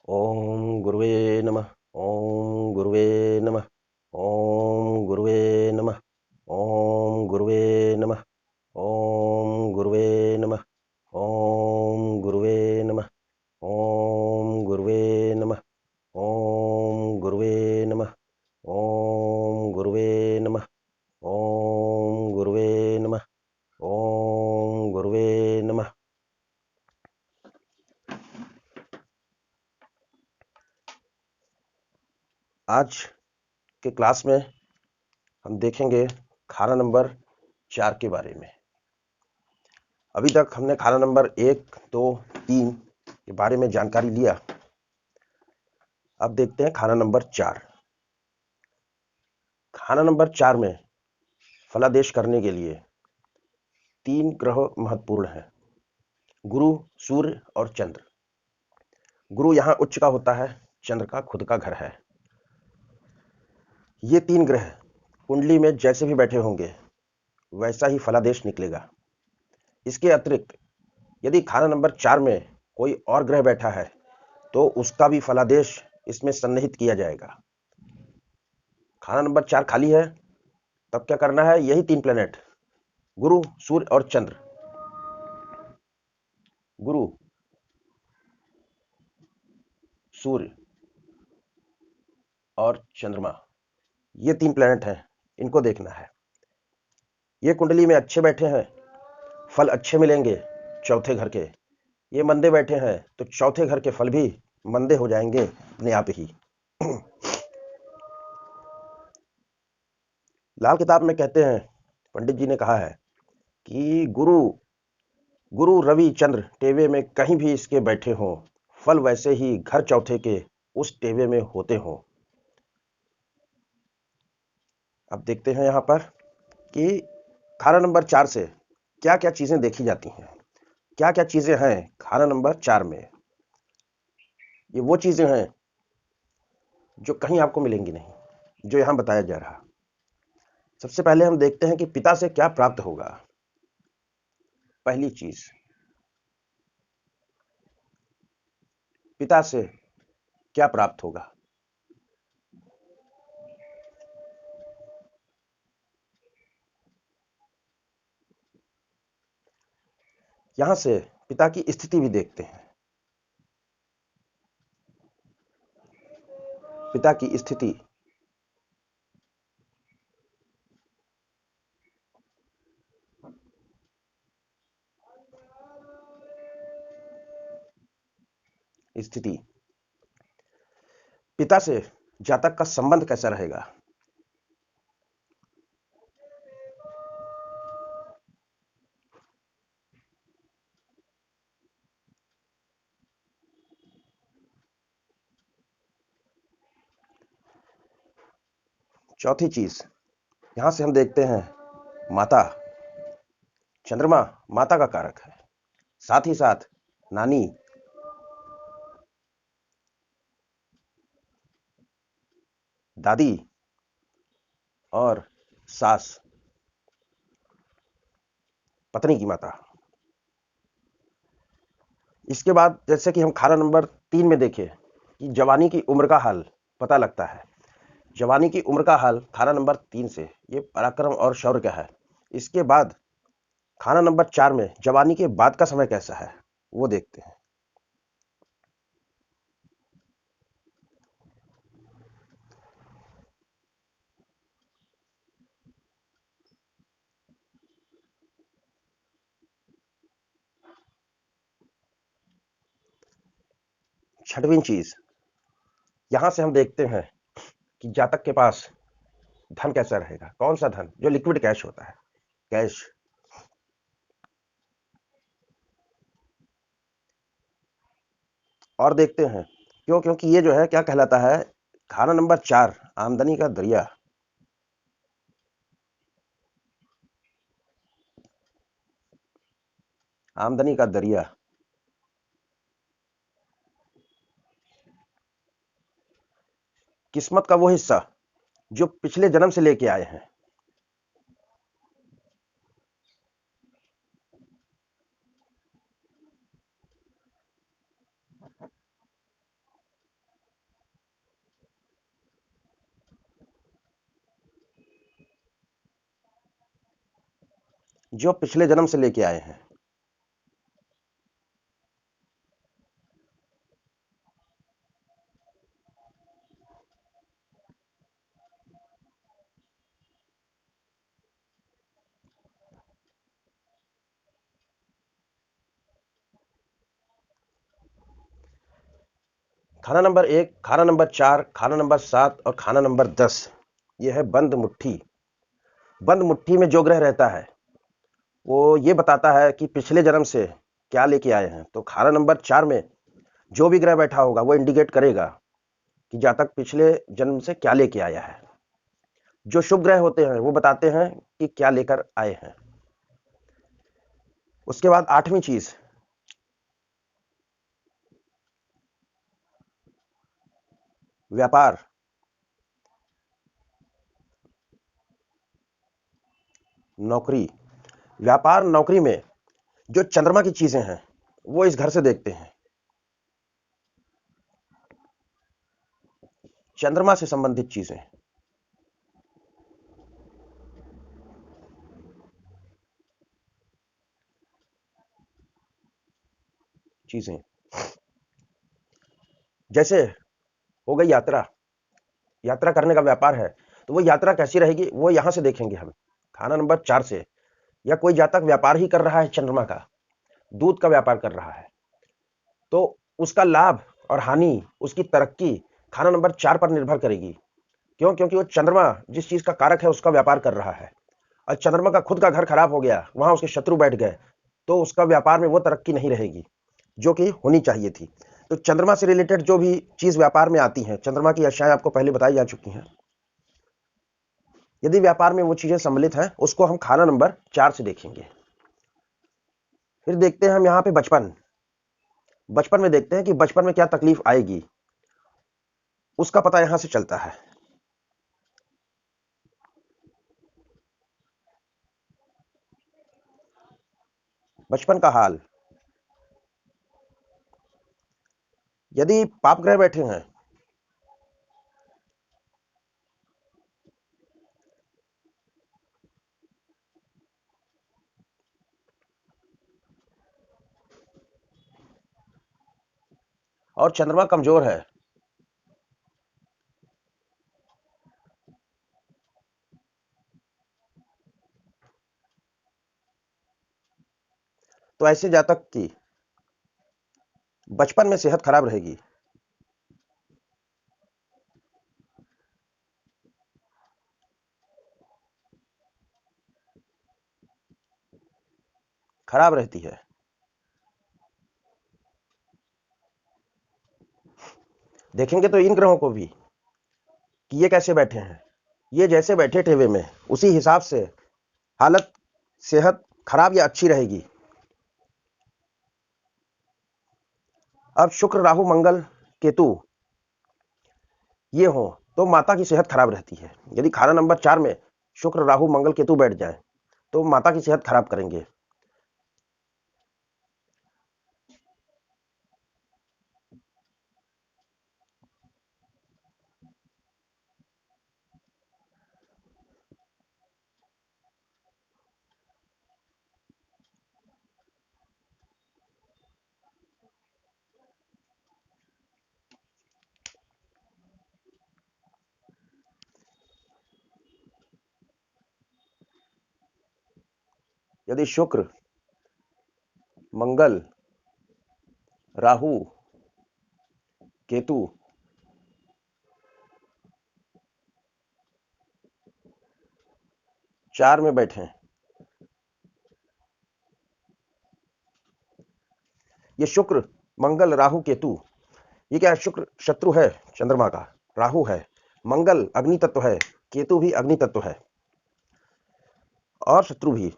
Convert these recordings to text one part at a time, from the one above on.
ओम गुरुवे नमः। ओम गुरुवे नमः। ओम गुरुवे नमः। ओम गुरुवे नमः। ओम गुरुवे नमः। ओम गुरुवे नमः। ओम गुरुवे नमः। ओम गुरुवे नमः। ओम गुरुवे नमः। ओम गुरुवे नमः। ओम गुरुवे नमः। आज के क्लास में हम देखेंगे खाना नंबर 4 के बारे में। अभी तक हमने खाना नंबर 1, 2, 3 के बारे में जानकारी लिया। अब देखते हैं खाना नंबर 4। खाना नंबर 4 में फलादेश करने के लिए 3 ग्रह महत्वपूर्ण हैं: गुरु, सूर्य और चंद्र। गुरु यहाँ उच्च का होता है, चंद्र का खुद का घर है। ये 3 ग्रह कुंडली में जैसे भी बैठे होंगे वैसा ही फलादेश निकलेगा। इसके अतिरिक्त यदि खाना नंबर 4 में कोई और ग्रह बैठा है तो उसका भी फलादेश इसमें सन्निहित किया जाएगा। खाना नंबर 4 खाली है, तब क्या करना है? यही 3 प्लेनेट गुरु, सूर्य और चंद्र। गुरु, सूर्य और चंद्रमा, ये 3 प्लेनेट हैं, इनको देखना है। ये कुंडली में अच्छे बैठे हैं, फल अच्छे मिलेंगे चौथे घर के। ये मंदे बैठे हैं तो चौथे घर के फल भी मंदे हो जाएंगे अपने आप ही। लाल किताब में कहते हैं, पंडित जी ने कहा है कि गुरु रवि चंद्र टेवे में कहीं भी इसके बैठे हों, फल वैसे ही घर चौथे के उस टेवे में होते हों। अब देखते हैं यहाँ पर कि खाना नंबर 4 से क्या क्या चीजें देखी जाती हैं। क्या क्या चीजें हैं खाना नंबर 4 में? ये वो चीजें हैं जो कहीं आपको मिलेंगी नहीं, जो यहाँ बताया जा रहा। सबसे पहले हम देखते हैं कि पिता से क्या प्राप्त होगा। पहली चीज, पिता से क्या प्राप्त होगा? यहां से पिता की स्थिति भी देखते हैं। पिता की स्थिति, स्थिति पिता से जातक का संबंध कैसा रहेगा? चौथी चीज, यहां से हम देखते हैं माता। चंद्रमा माता का कारक है, साथ ही साथ नानी, दादी और सास, पत्नी की माता। इसके बाद जैसे कि हम खाना नंबर 3 में देखें कि जवानी की उम्र का हाल पता लगता है। जवानी की उम्र का हाल खाना नंबर 3 से ये पराक्रम और शौर्य का है। इसके बाद खाना नंबर 4 में जवानी के बाद का समय कैसा है वो देखते हैं। छठवीं चीज, यहां से हम देखते हैं कि जातक के पास धन कैसा रहेगा। कौन सा धन? जो लिक्विड कैश होता है, कैश। और देखते हैं क्योंकि ये जो है क्या कहलाता है? खाना नंबर 4 आमदनी का दरिया। आमदनी का दरिया, किस्मत का वो हिस्सा जो पिछले जन्म से लेके आए हैं। जो पिछले जन्म से लेके आए हैं। खाना नंबर 1, खाना नंबर 4, खाना नंबर 7 और खाना नंबर 10। यह है बंद मुट्ठी। बंद मुट्ठी में जो ग्रह रहता है वो ये बताता है कि पिछले जन्म से क्या लेके आए हैं। तो खाना नंबर 4 में जो भी ग्रह बैठा होगा वो इंडिकेट करेगा कि जातक पिछले जन्म से क्या लेके आया है। जो शुभ ग्रह होते हैं वो बताते हैं कि क्या लेकर आए हैं। उसके बाद 8वीं चीज, व्यापार। नौकरी। व्यापार नौकरी में जो चंद्रमा की चीजें हैं वो इस घर से देखते हैं। चंद्रमा से संबंधित चीजें। चीजें जैसे हो गई यात्रा। यात्रा करने का व्यापार है तो वो यात्रा कैसी रहेगी वो यहां से देखेंगे हम, खाना नंबर 4 से। या कोई जातक व्यापार ही कर रहा है चंद्रमा का, दूध का व्यापार कर रहा है, तो उसका लाभ और हानि, उसकी तरक्की खाना नंबर 4 पर निर्भर करेगी। क्यों? क्योंकि वो चंद्रमा जिस चीज का कारक है उसका व्यापार कर रहा है। और चंद्रमा का खुद का घर खराब हो गया, वहां उसके शत्रु बैठ गए, तो उसका व्यापार में वो तरक्की नहीं रहेगी जो कि होनी चाहिए थी। तो चंद्रमा से रिलेटेड जो भी चीज व्यापार में आती है, चंद्रमा की अशाएं आपको पहले बताई जा चुकी हैं। यदि व्यापार में वो चीजें सम्मिलित हैं उसको हम खाना नंबर 4 से देखेंगे। फिर देखते हैं हम यहाँ पे बचपन। बचपन में देखते हैं कि बचपन में क्या तकलीफ आएगी, उसका पता यहां से चलता है। बचपन का हाल, यदि पाप ग्रह बैठे हैं और चंद्रमा कमजोर है, तो ऐसे जातक की बचपन में सेहत खराब रहेगी। खराब रहती है। देखेंगे तो इन ग्रहों को भी कि ये कैसे बैठे हैं। ये जैसे बैठे टेवे में उसी हिसाब से हालत, सेहत खराब या अच्छी रहेगी। अब शुक्र राहु मंगल केतु ये हो तो माता की सेहत खराब रहती है। यदि खाना नंबर 4 में शुक्र राहु मंगल केतु बैठ जाए तो माता की सेहत खराब करेंगे। यदि शुक्र मंगल राहु केतु चार में बैठे, ये शुक्र मंगल राहु केतु, ये क्या है? शुक्र शत्रु है चंद्रमा का, राहु है, मंगल अग्नि तत्व है, केतु भी अग्नि तत्व है और शत्रु भी।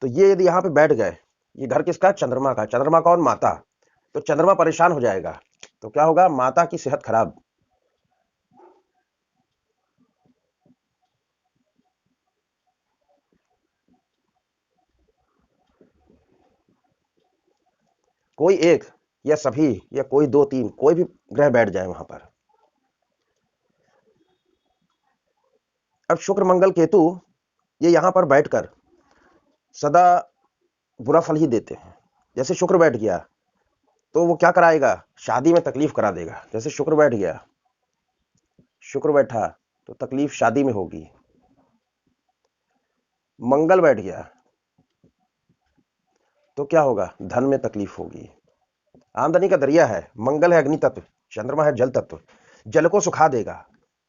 तो ये यदि यहाँ पे बैठ गए, ये घर किसका? चंद्रमा का। चंद्रमा कौन? माता। तो चंद्रमा परेशान हो जाएगा तो क्या होगा? माता की सेहत खराब। कोई एक या सभी या कोई दो तीन, कोई भी ग्रह बैठ जाए वहां पर। अब शुक्र मंगल केतु ये यहां पर बैठकर सदा बुरा फल ही देते हैं। जैसे शुक्र बैठ गया तो वो क्या कराएगा, शादी में तकलीफ करा देगा। जैसे शुक्र बैठ गया, शुक्र बैठा तो तकलीफ शादी में होगी। मंगल बैठ गया तो क्या होगा, धन में तकलीफ होगी। आमदनी का दरिया है, मंगल है अग्नि तत्व, चंद्रमा है जल तत्व, जल को सुखा देगा।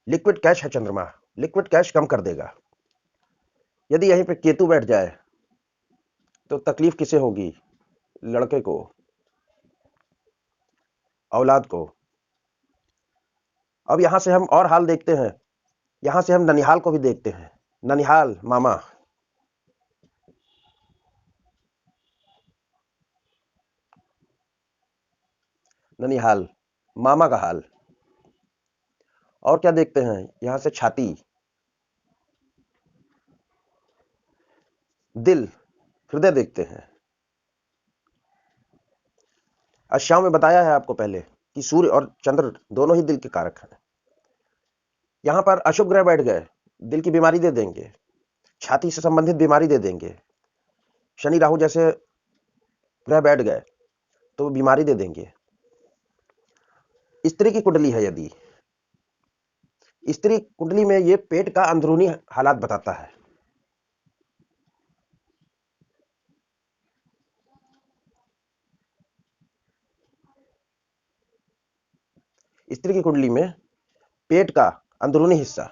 लिक्विड कैश है चंद्रमा, लिक्विड कैश कम कर देगा। यदि यहीं पे केतु बैठ जाए तो तकलीफ किसे होगी, लड़के को, औलाद को। अब यहां से हम और हाल देखते हैं, यहां से हम ननिहाल को भी देखते हैं। ननिहाल मामा, ननिहाल मामा का हाल। और क्या देखते हैं, यहां से छाती, दिल, हृदय देखते हैं। अष्टांग में बताया है आपको पहले कि सूर्य और चंद्र दोनों ही दिल के कारक हैं। यहां पर अशुभ ग्रह बैठ गए, दिल की बीमारी दे देंगे, छाती से संबंधित बीमारी दे देंगे। शनि राहु जैसे ग्रह बैठ गए तो बीमारी दे देंगे। स्त्री की कुंडली है, यदि स्त्री कुंडली में ये पेट का अंदरूनी हालात बताता है। स्त्री की कुंडली में पेट का अंदरूनी हिस्सा,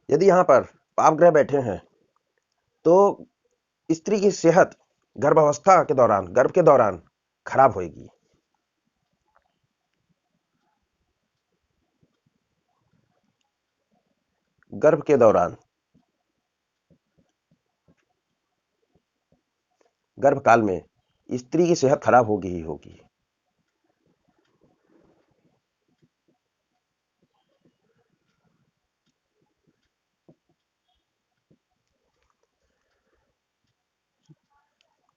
यदि यहां पर पाप ग्रह बैठे हैं तो स्त्री की सेहत गर्भावस्था के दौरान, गर्भ के दौरान खराब होगी। गर्भ के दौरान, गर्भकाल में स्त्री की सेहत खराब होगी ही होगी।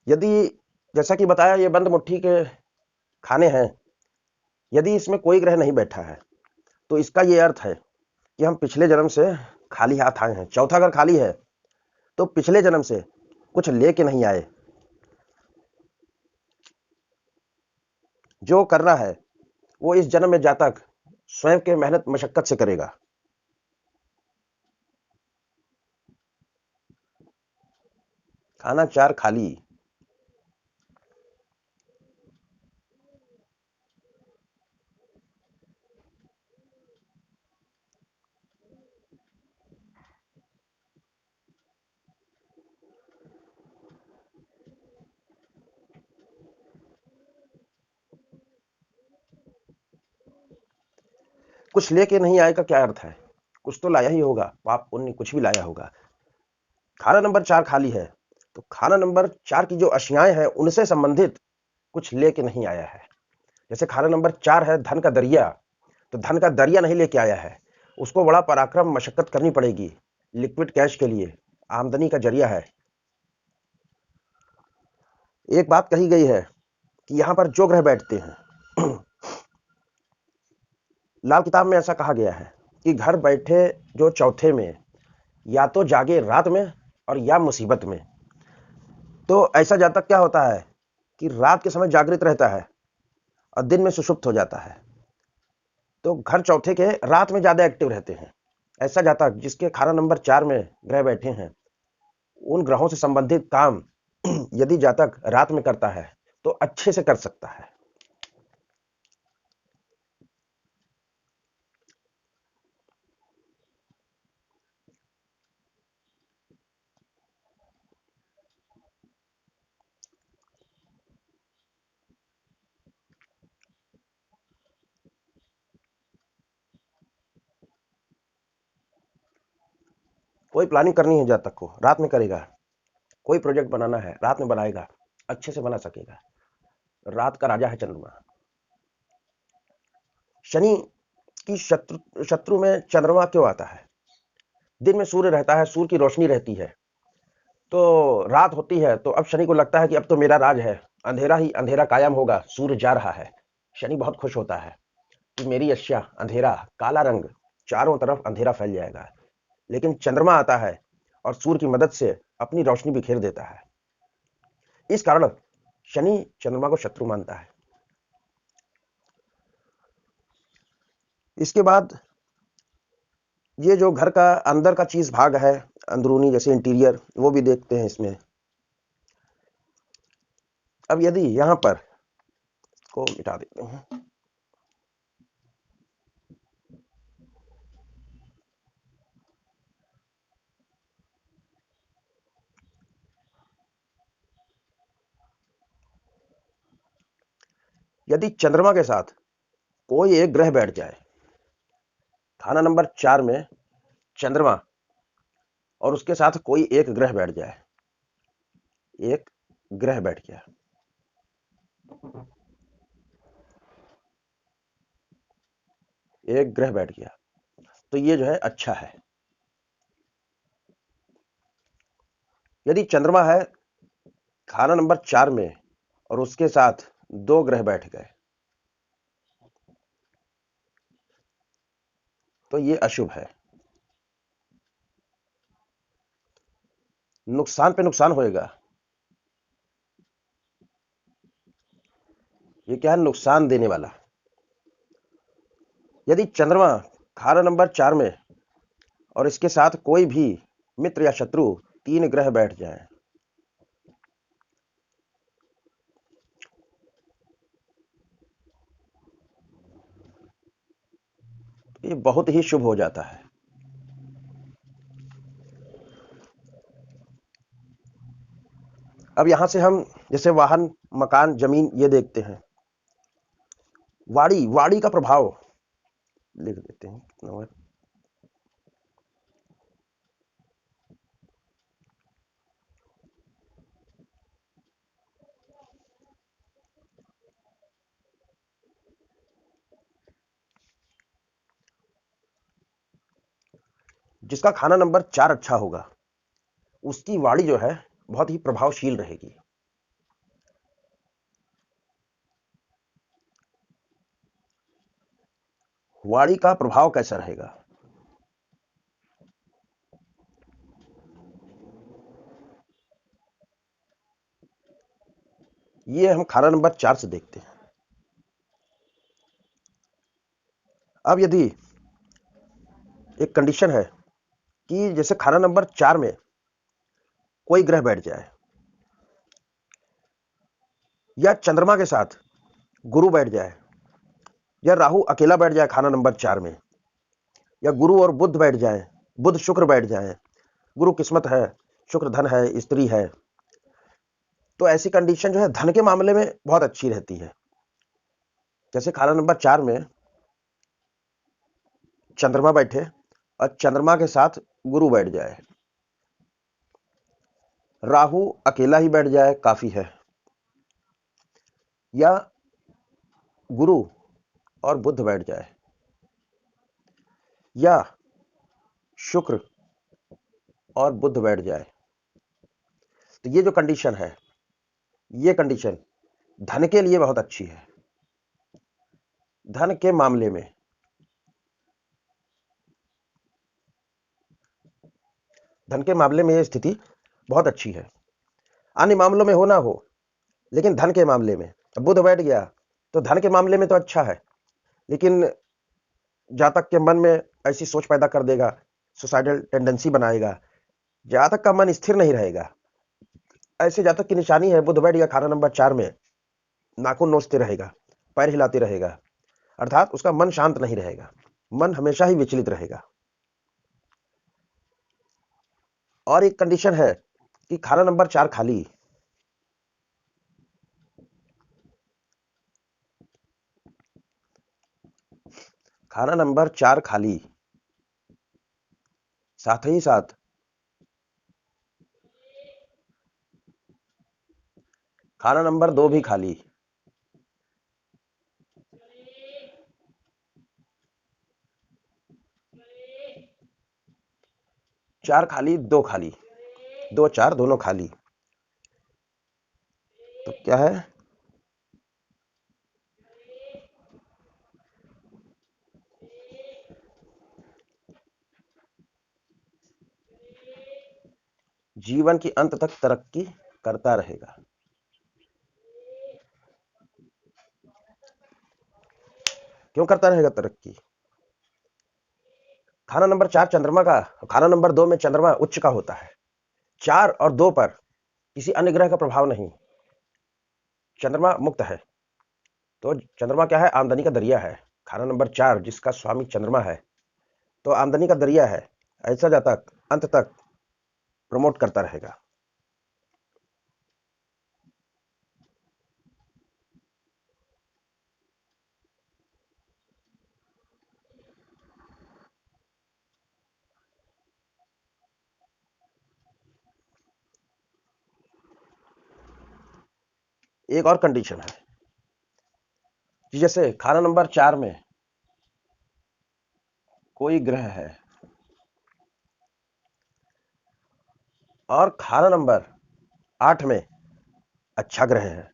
यदि जैसा कि बताया ये बंद मुट्ठी के खाने हैं, यदि इसमें कोई ग्रह नहीं बैठा है तो इसका ये अर्थ है कि हम पिछले जन्म से खाली हाथ आए हैं। चौथा अगर खाली है तो पिछले जन्म से कुछ लेके नहीं आए। जो करना है वो इस जन्म में जातक स्वयं के मेहनत मशक्कत से करेगा। खाना चार खाली, कुछ लेके नहीं आए का क्या अर्थ है, कुछ तो लाया ही होगा, पाप पुण्य कुछ भी लाया होगा। खाना नंबर 4 खाली है तो खाना नंबर 4 की जो अशियाएं हैं उनसे संबंधित कुछ लेके नहीं आया है। जैसे खाना नंबर 4 है धन का दरिया, तो धन का दरिया नहीं लेके आया है, उसको बड़ा पराक्रम मशक्कत करनी पड़ेगी लिक्विड कैश के लिए। आमदनी का जरिया है। एक बात कही गई है कि यहां पर जो ग्रह बैठते हैं लाल किताब में ऐसा कहा गया है कि घर बैठे जो चौथे में या तो जागे रात में और या मुसीबत में। तो ऐसा जातक क्या होता है कि रात के समय जागृत रहता है और दिन में सुषुप्त हो जाता है। तो घर चौथे के रात में ज्यादा एक्टिव रहते हैं। ऐसा जातक जिसके खाना नंबर 4 में ग्रह बैठे हैं, उन ग्रहों से संबंधित काम यदि जातक रात में करता है तो अच्छे से कर सकता है। कोई प्लानिंग करनी है जातक को, रात में करेगा। कोई प्रोजेक्ट बनाना है, रात में बनाएगा, अच्छे से बना सकेगा। रात का राजा है चंद्रमा। शनि की शत्रु में चंद्रमा क्यों आता है? दिन में सूर्य रहता है, सूर्य की रोशनी रहती है, तो रात होती है तो अब शनि को लगता है कि अब तो मेरा राज है, अंधेरा ही अंधेरा कायम होगा, सूर्य जा रहा है। शनि बहुत खुश होता है कि मेरी अश्या अंधेरा, काला रंग, चारों तरफ अंधेरा फैल जाएगा। लेकिन चंद्रमा आता है और सूर्य की मदद से अपनी रोशनी बिखेर देता है। इस कारण शनि चंद्रमा को शत्रु मानता है। इसके बाद ये जो घर का अंदर का चीज भाग है, अंदरूनी जैसे इंटीरियर, वो भी देखते हैं इसमें। अब यदि यहां पर को मिटा देते हैं, यदि चंद्रमा के साथ कोई एक ग्रह बैठ जाए, खाना नंबर 4 में चंद्रमा और उसके साथ कोई एक ग्रह बैठ जाए, एक ग्रह बैठ गया, एक ग्रह बैठ गया, तो ये जो है अच्छा है। यदि चंद्रमा है खाना नंबर 4 में और उसके साथ दो ग्रह बैठ गए, तो ये अशुभ है। नुकसान पे नुकसान होएगा। ये क्या है? नुकसान देने वाला। यदि चंद्रमा खाना नंबर 4 में और इसके साथ कोई भी मित्र या शत्रु 3 ग्रह बैठ जाए, ये बहुत ही शुभ हो जाता है। अब यहां से हम जैसे वाहन, मकान, जमीन ये देखते हैं। वाणी, वाणी का प्रभाव लिख देते हैं कितना हुआ? जिसका खाना नंबर 4 अच्छा होगा, उसकी वाणी जो है बहुत ही प्रभावशील रहेगी। वाणी का प्रभाव कैसा रहेगा? ये हम खाना नंबर 4 से देखते हैं। अब यदि एक कंडीशन है कि जैसे खाना नंबर 4 में कोई ग्रह बैठ जाए या चंद्रमा के साथ गुरु बैठ जाए या राहु अकेला बैठ जाए खाना नंबर 4 में, या गुरु और बुध बैठ जाए, बुध शुक्र बैठ जाए, गुरु किस्मत है, शुक्र धन है, स्त्री है, तो ऐसी कंडीशन जो है धन के मामले में बहुत अच्छी रहती है। जैसे खाना नंबर 4 में चंद्रमा बैठे और चंद्रमा के साथ गुरु बैठ जाए, राहु अकेला ही बैठ जाए काफी है, या गुरु और बुध बैठ जाए, या शुक्र और बुध बैठ जाए, तो ये जो कंडीशन है, ये कंडीशन धन के लिए बहुत अच्छी है। धन के मामले में यह स्थिति बहुत अच्छी है। अन्य मामलों में हो ना हो, लेकिन धन के मामले में बुध बैठ गया तो धन के मामले में तो अच्छा है, लेकिन जातक के मन में ऐसी सोच पैदा कर देगा, सुसाइडल टेंडेंसी बनाएगा, जातक का मन स्थिर नहीं रहेगा। ऐसे जातक की निशानी है बुध बैठ गया खाना नंबर 4 में, नाखून नोचते रहेगा, पैर हिलाते रहेगा, अर्थात उसका मन शांत नहीं रहेगा, मन हमेशा ही विचलित रहेगा। और एक कंडीशन है कि खाना नंबर 4 खाली, खाना नंबर 4 खाली, साथ ही साथ खाना नंबर 2 भी खाली, चार खाली, दो खाली, 2 4 दोनों खाली। तो क्या है, जीवन की अंत तक तरक्की करता रहेगा। क्यों करता रहेगा तरक्की? खाना नंबर 4 चंद्रमा का, खाना नंबर 2 में चंद्रमा उच्च का होता है। 4 और 2 पर किसी अन्य ग्रह का प्रभाव नहीं, चंद्रमा मुक्त है। तो चंद्रमा क्या है, आमदनी का दरिया है। खाना नंबर 4 जिसका स्वामी चंद्रमा है, तो आमदनी का दरिया है, ऐसा जाता अंत तक प्रमोट करता रहेगा। एक और कंडीशन है कि जैसे खाना नंबर 4 में कोई ग्रह है और खाना नंबर 8 में अच्छा ग्रह है,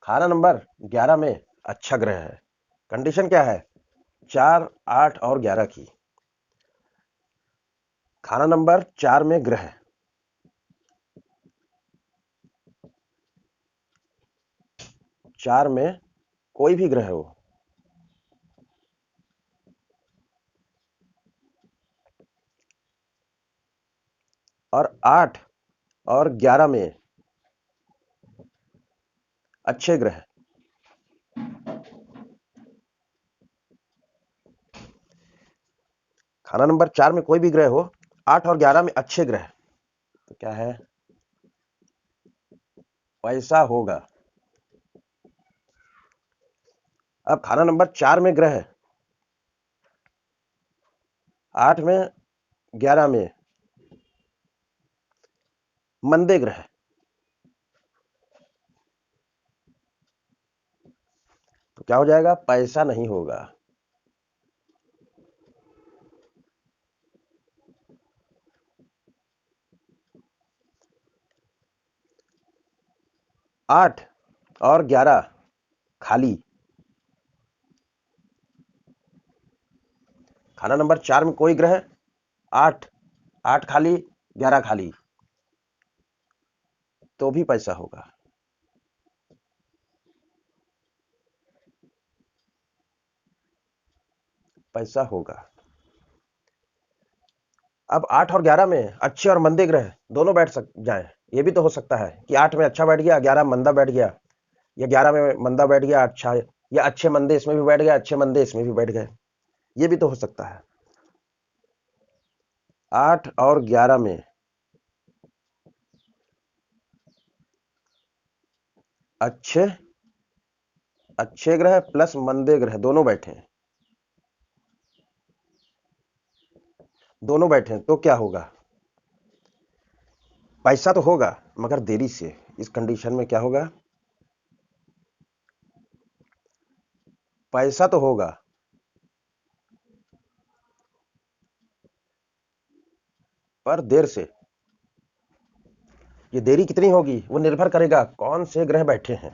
खाना नंबर 11 में अच्छा ग्रह है। कंडीशन क्या है, 4 8 और 11 की। खाना नंबर 4 में ग्रह, 4 में कोई भी ग्रह हो, और 8 और 11 में अच्छे ग्रह। खाना नंबर 4 में कोई भी ग्रह हो, 8 और 11 में अच्छे ग्रह, तो क्या है, पैसा होगा। अब खाना नंबर 4 में ग्रह, 8 में 11 में मंदे ग्रह, तो क्या हो जाएगा, पैसा नहीं होगा। 8 और 11 खाली, खाना नंबर 4 में कोई ग्रह, 8 8 खाली 11 खाली, तो भी पैसा होगा। पैसा होगा। अब 8 और 11 में अच्छे और मंदे ग्रह दोनों बैठ जाएं, ये भी तो हो सकता है कि 8 में अच्छा बैठ गया, 11 मंदा बैठ गया, या 11 में मंदा बैठ गया अच्छा, या अच्छे मंदे इसमें भी बैठ गया, अच्छे मंदे इसमें भी बैठ गए, ये भी तो हो सकता है। 8 और 11 में अच्छे अच्छे ग्रह प्लस मंदे ग्रह दोनों बैठे हैं, दोनों बैठे हैं, तो क्या होगा, पैसा तो होगा मगर देरी से। इस कंडीशन में क्या होगा, पैसा तो होगा पर देर से। ये देरी कितनी होगी वो निर्भर करेगा कौन से ग्रह बैठे हैं।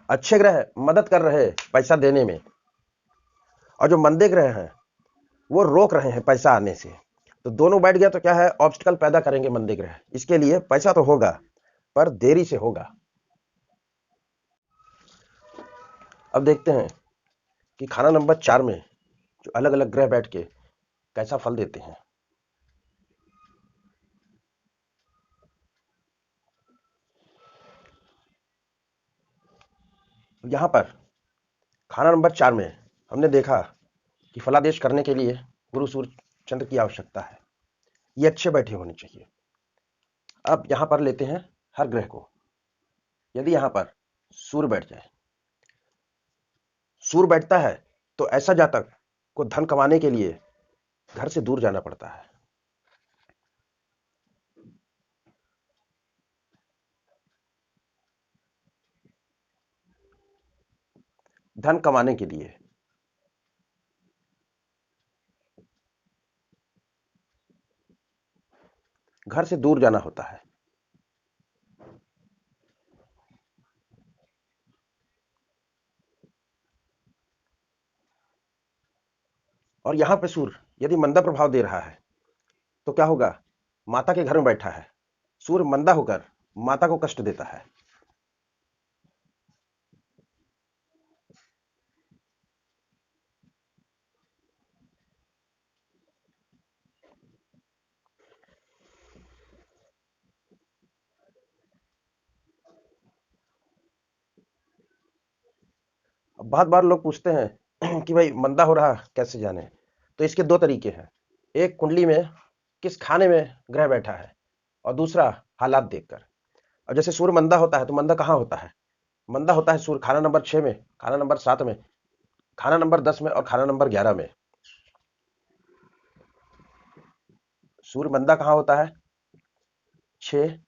अच्छे ग्रह मदद कर रहे पैसा देने में, और जो मंदे ग्रह हैं वो रोक रहे हैं पैसा आने से। तो दोनों बैठ गया तो क्या है, ऑब्स्टिकल पैदा करेंगे मंदे ग्रह। इसके लिए पैसा तो होगा पर देरी से होगा। अब देखते हैं कि खाना नंबर 4 में जो अलग अलग ग्रह बैठ के कैसा फल देते हैं। यहां पर खाना नंबर 4 में हमने देखा कि फलादेश करने के लिए गुरु सूर्य चंद्र की आवश्यकता है, ये अच्छे बैठे होने चाहिए। अब यहां पर लेते हैं हर ग्रह को। यदि यहां पर सूर्य बैठ जाए, सूर्य बैठता है तो ऐसा जातक को धन कमाने के लिए घर से दूर जाना पड़ता है। धन कमाने के लिए घर से दूर जाना होता है। और यहां पे सूर्य यदि मंदा प्रभाव दे रहा है तो क्या होगा? माता के घर में बैठा है, सूर्य मंदा होकर माता को कष्ट देता है। अब बहुत बार लोग पूछते हैं कि भाई मंदा हो रहा कैसे जाने? तो इसके दो तरीके हैं। एक, कुंडली में किस खाने में ग्रह बैठा है, और दूसरा हालात देखकर। अब जैसे सूर्य मंदा होता है तो मंदा कहाँ होता है? मंदा होता है सूर्य खाना नंबर 6 में, खाना नंबर 7 में, खाना नंबर 10 में और खाना नंबर 11 में। सूर्य मंदा कहाँ होता है? 6,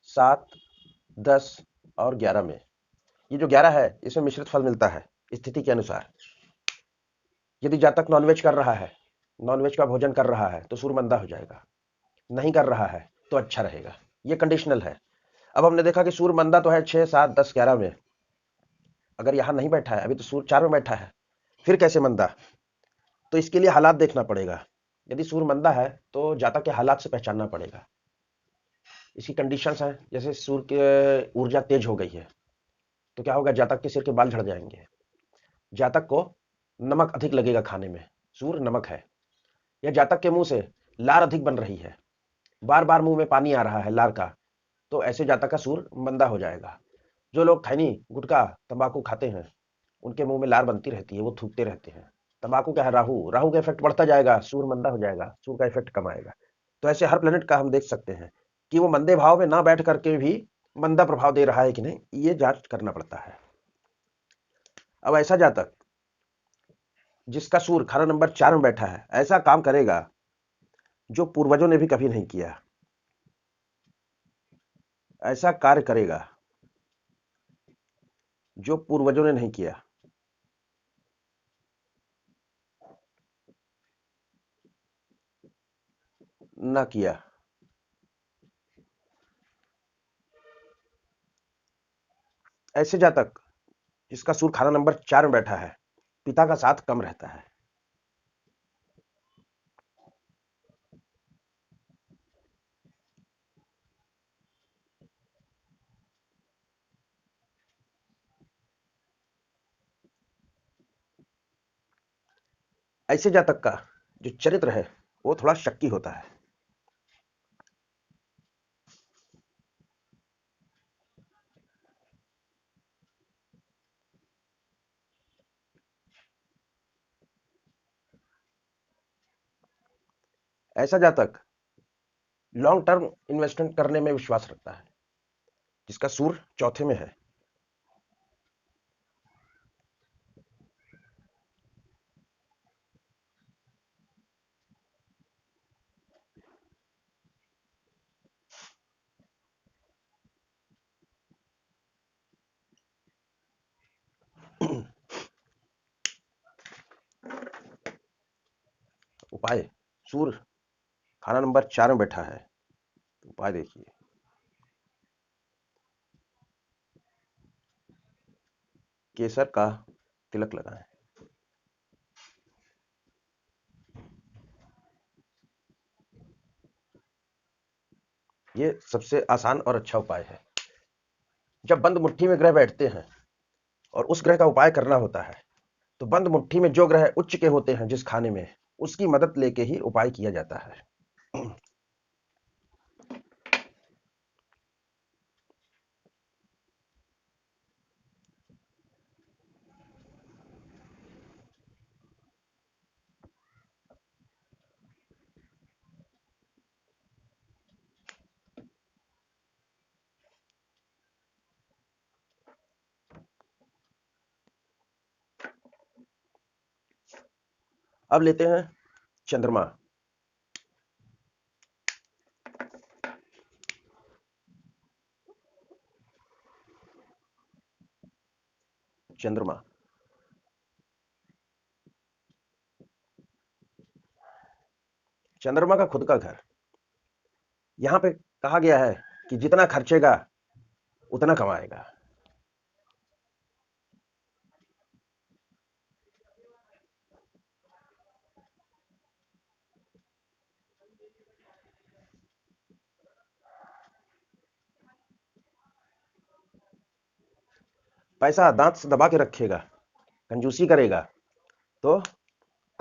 7, 10 और 11 में। ये जो 11 है इसमें मिश्रित फल मिलता है स्थिति के अनुसार। यदि जातक नॉनवेज कर रहा है, नॉनवेज का भोजन कर रहा है तो सूर्य मंदा हो जाएगा। नहीं कर रहा है तो अच्छा रहेगा। ये कंडीशनल है। अब हमने देखा कि सूर्य मंदा तो है 6, 7, 10, 11 में। अगर यहां नहीं बैठा है, अभी तो सूर्य 4 में बैठा है, फिर कैसे मंदा? तो इसके लिए हालात देखना पड़ेगा। यदि सूर्य मंदा है तो जातक के हालात से पहचानना पड़ेगा। इसकी कंडीशंस हैं, जैसे सूर्य की ऊर्जा तेज हो गई है तो क्या होगा? जातक के सिर के बाल झड़ जाएंगे। जातक को नमक अधिक लगेगा खाने में, सूर्य नमक है। या जातक के मुंह से लार अधिक बन रही है, बार बार मुंह में पानी आ रहा है लार का, तो ऐसे जातक का सूर्य मंदा हो जाएगा। जो लोग खैनी, गुटखा, तंबाकू खाते हैं, उनके मुंह में लार बनती रहती है, वो थूकते रहते हैं। तंबाकू क्या है? राहु, राहु का इफेक्ट बढ़ता जाएगा, सूर्य मंदा हो जाएगा, सूर्य का इफेक्ट कम आएगा। तो ऐसे हर प्लेनेट का हम देख सकते हैं कि वो मंदे भाव में ना बैठ करके भी मंदा प्रभाव दे रहा है कि नहीं, ये जांच करना पड़ता है। अब ऐसा जातक जिसका सूर्य खाना नंबर 4 में बैठा है, ऐसा काम करेगा जो पूर्वजों ने भी कभी नहीं किया। ऐसा कार्य करेगा जो पूर्वजों ने नहीं किया। ना किया। ऐसे जातक जिसका सूर्य खाना नंबर 4 में बैठा है, पिता का साथ कम रहता है। ऐसे जातक का जो चरित्र है वो थोड़ा शक्की होता है। ऐसा जातक लॉन्ग टर्म इन्वेस्टमेंट करने में विश्वास रखता है, जिसका सूर्य चौथे में है। उपाय, सूर्य खाना नंबर 4 में बैठा है, उपाय देखिए। केसर का तिलक लगाएं। ये सबसे आसान और अच्छा उपाय है। जब बंद मुट्ठी में ग्रह बैठते हैं और उस ग्रह का उपाय करना होता है, तो बंद मुट्ठी में जो ग्रह उच्च के होते हैं जिस खाने में, उसकी मदद लेके ही उपाय किया जाता है। अब लेते हैं चंद्रमा। चंद्रमा चंद्रमा का खुद का घर। यहां पे कहा गया है कि जितना खर्चेगा उतना कमाएगा। पैसा दांत से दबा के रखेगा, कंजूसी करेगा, तो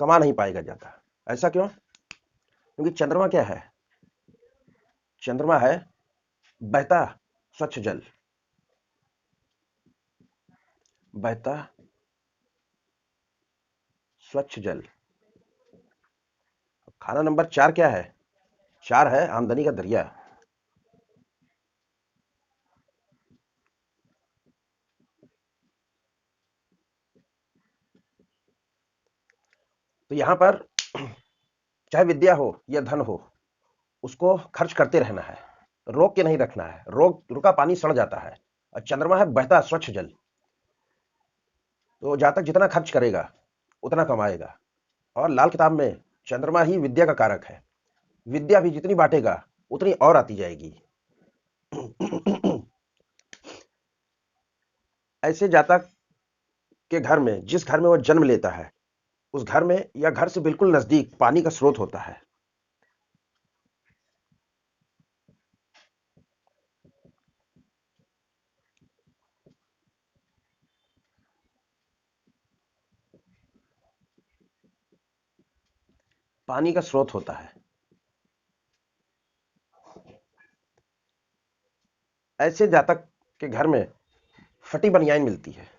कमा नहीं पाएगा ज्यादा। ऐसा क्यों? क्योंकि चंद्रमा क्या है? चंद्रमा है बहता स्वच्छ जल। बहता स्वच्छ जल। खाना नंबर 4 क्या है? 4 है आमदनी का दरिया। तो यहां पर चाहे विद्या हो या धन हो, उसको खर्च करते रहना है, रोक के नहीं रखना है। रुका पानी सड़ जाता है। और चंद्रमा है बहता स्वच्छ जल, तो जहां तक जितना खर्च करेगा उतना कमाएगा। और लाल किताब में चंद्रमा ही विद्या का कारक है। विद्या भी जितनी बांटेगा उतनी और आती जाएगी। ऐसे जातक के घर में, जिस घर में वो जन्म लेता है, उस घर में या घर से बिल्कुल नजदीक पानी का स्रोत होता है। पानी का स्रोत होता है। ऐसे जातक के घर में फटी बनियान मिलती है।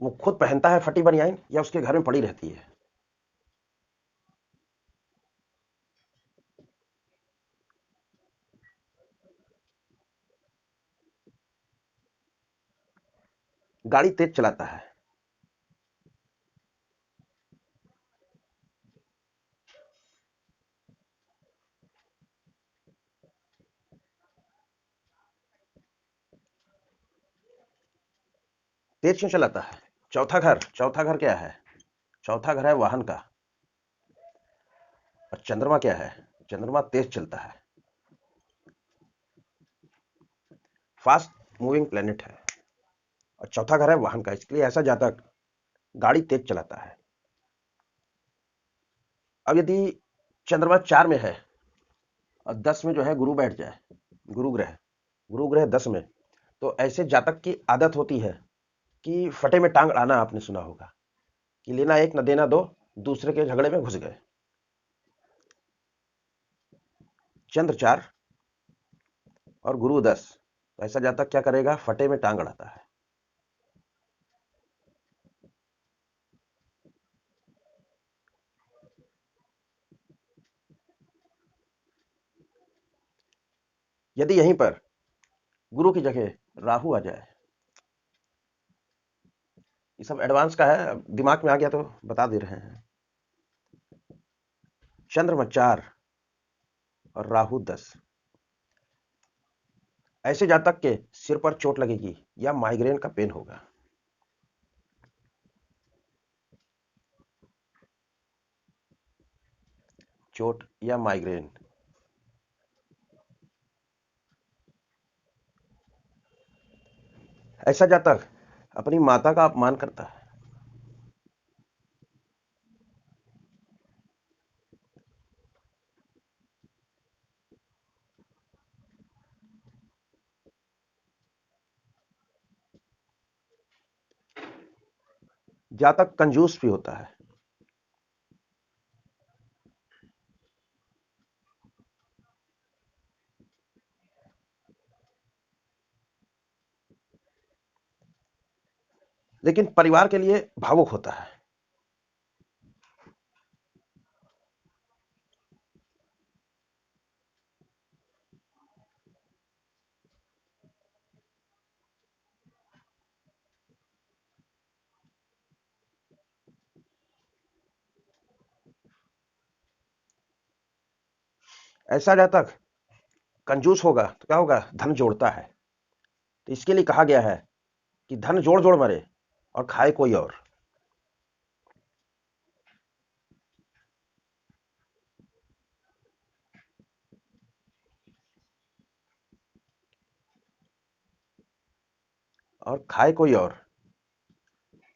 वो खुद पहनता है फटी बनियान या उसके घर में पड़ी रहती है? गाड़ी तेज चलाता है। तेज क्यों चलाता है? चौथा घर क्या है? चौथा घर है वाहन का। और चंद्रमा क्या है? चंद्रमा तेज चलता है, फास्ट मूविंग प्लेनेट है। और चौथा घर है वाहन का, इसलिए ऐसा जातक गाड़ी तेज चलाता है। अब यदि चंद्रमा 4 में है और 10 में जो है गुरु बैठ जाए, गुरु ग्रह, गुरु ग्रह 10 में, तो ऐसे जातक की आदत होती है कि फटे में टांग अड़ाना। आपने सुना होगा कि लेना एक न देना दो, दूसरे के झगड़े में घुस गए। चंद्र 4 और गुरु 10, तो ऐसा जातक क्या करेगा? फटे में टांग अड़ाता है। यदि यहीं पर गुरु की जगह राहु आ जाए, ये सब एडवांस का है, दिमाग में आ गया तो बता दे रहे हैं। चंद्रमा 4 और राहु 10, ऐसे जातक के सिर पर चोट लगेगी या माइग्रेन का पेन होगा। चोट या माइग्रेन। ऐसा जातक अपनी माता का अपमान करता है। जातक कंजूस भी होता है। लेकिन परिवार के लिए भावुक होता है। ऐसा जातक कंजूस होगा तो क्या होगा? धन जोड़ता है। तो इसके लिए कहा गया है कि धन जोड़ जोड़ मरे और खाए कोई और खाए कोई और।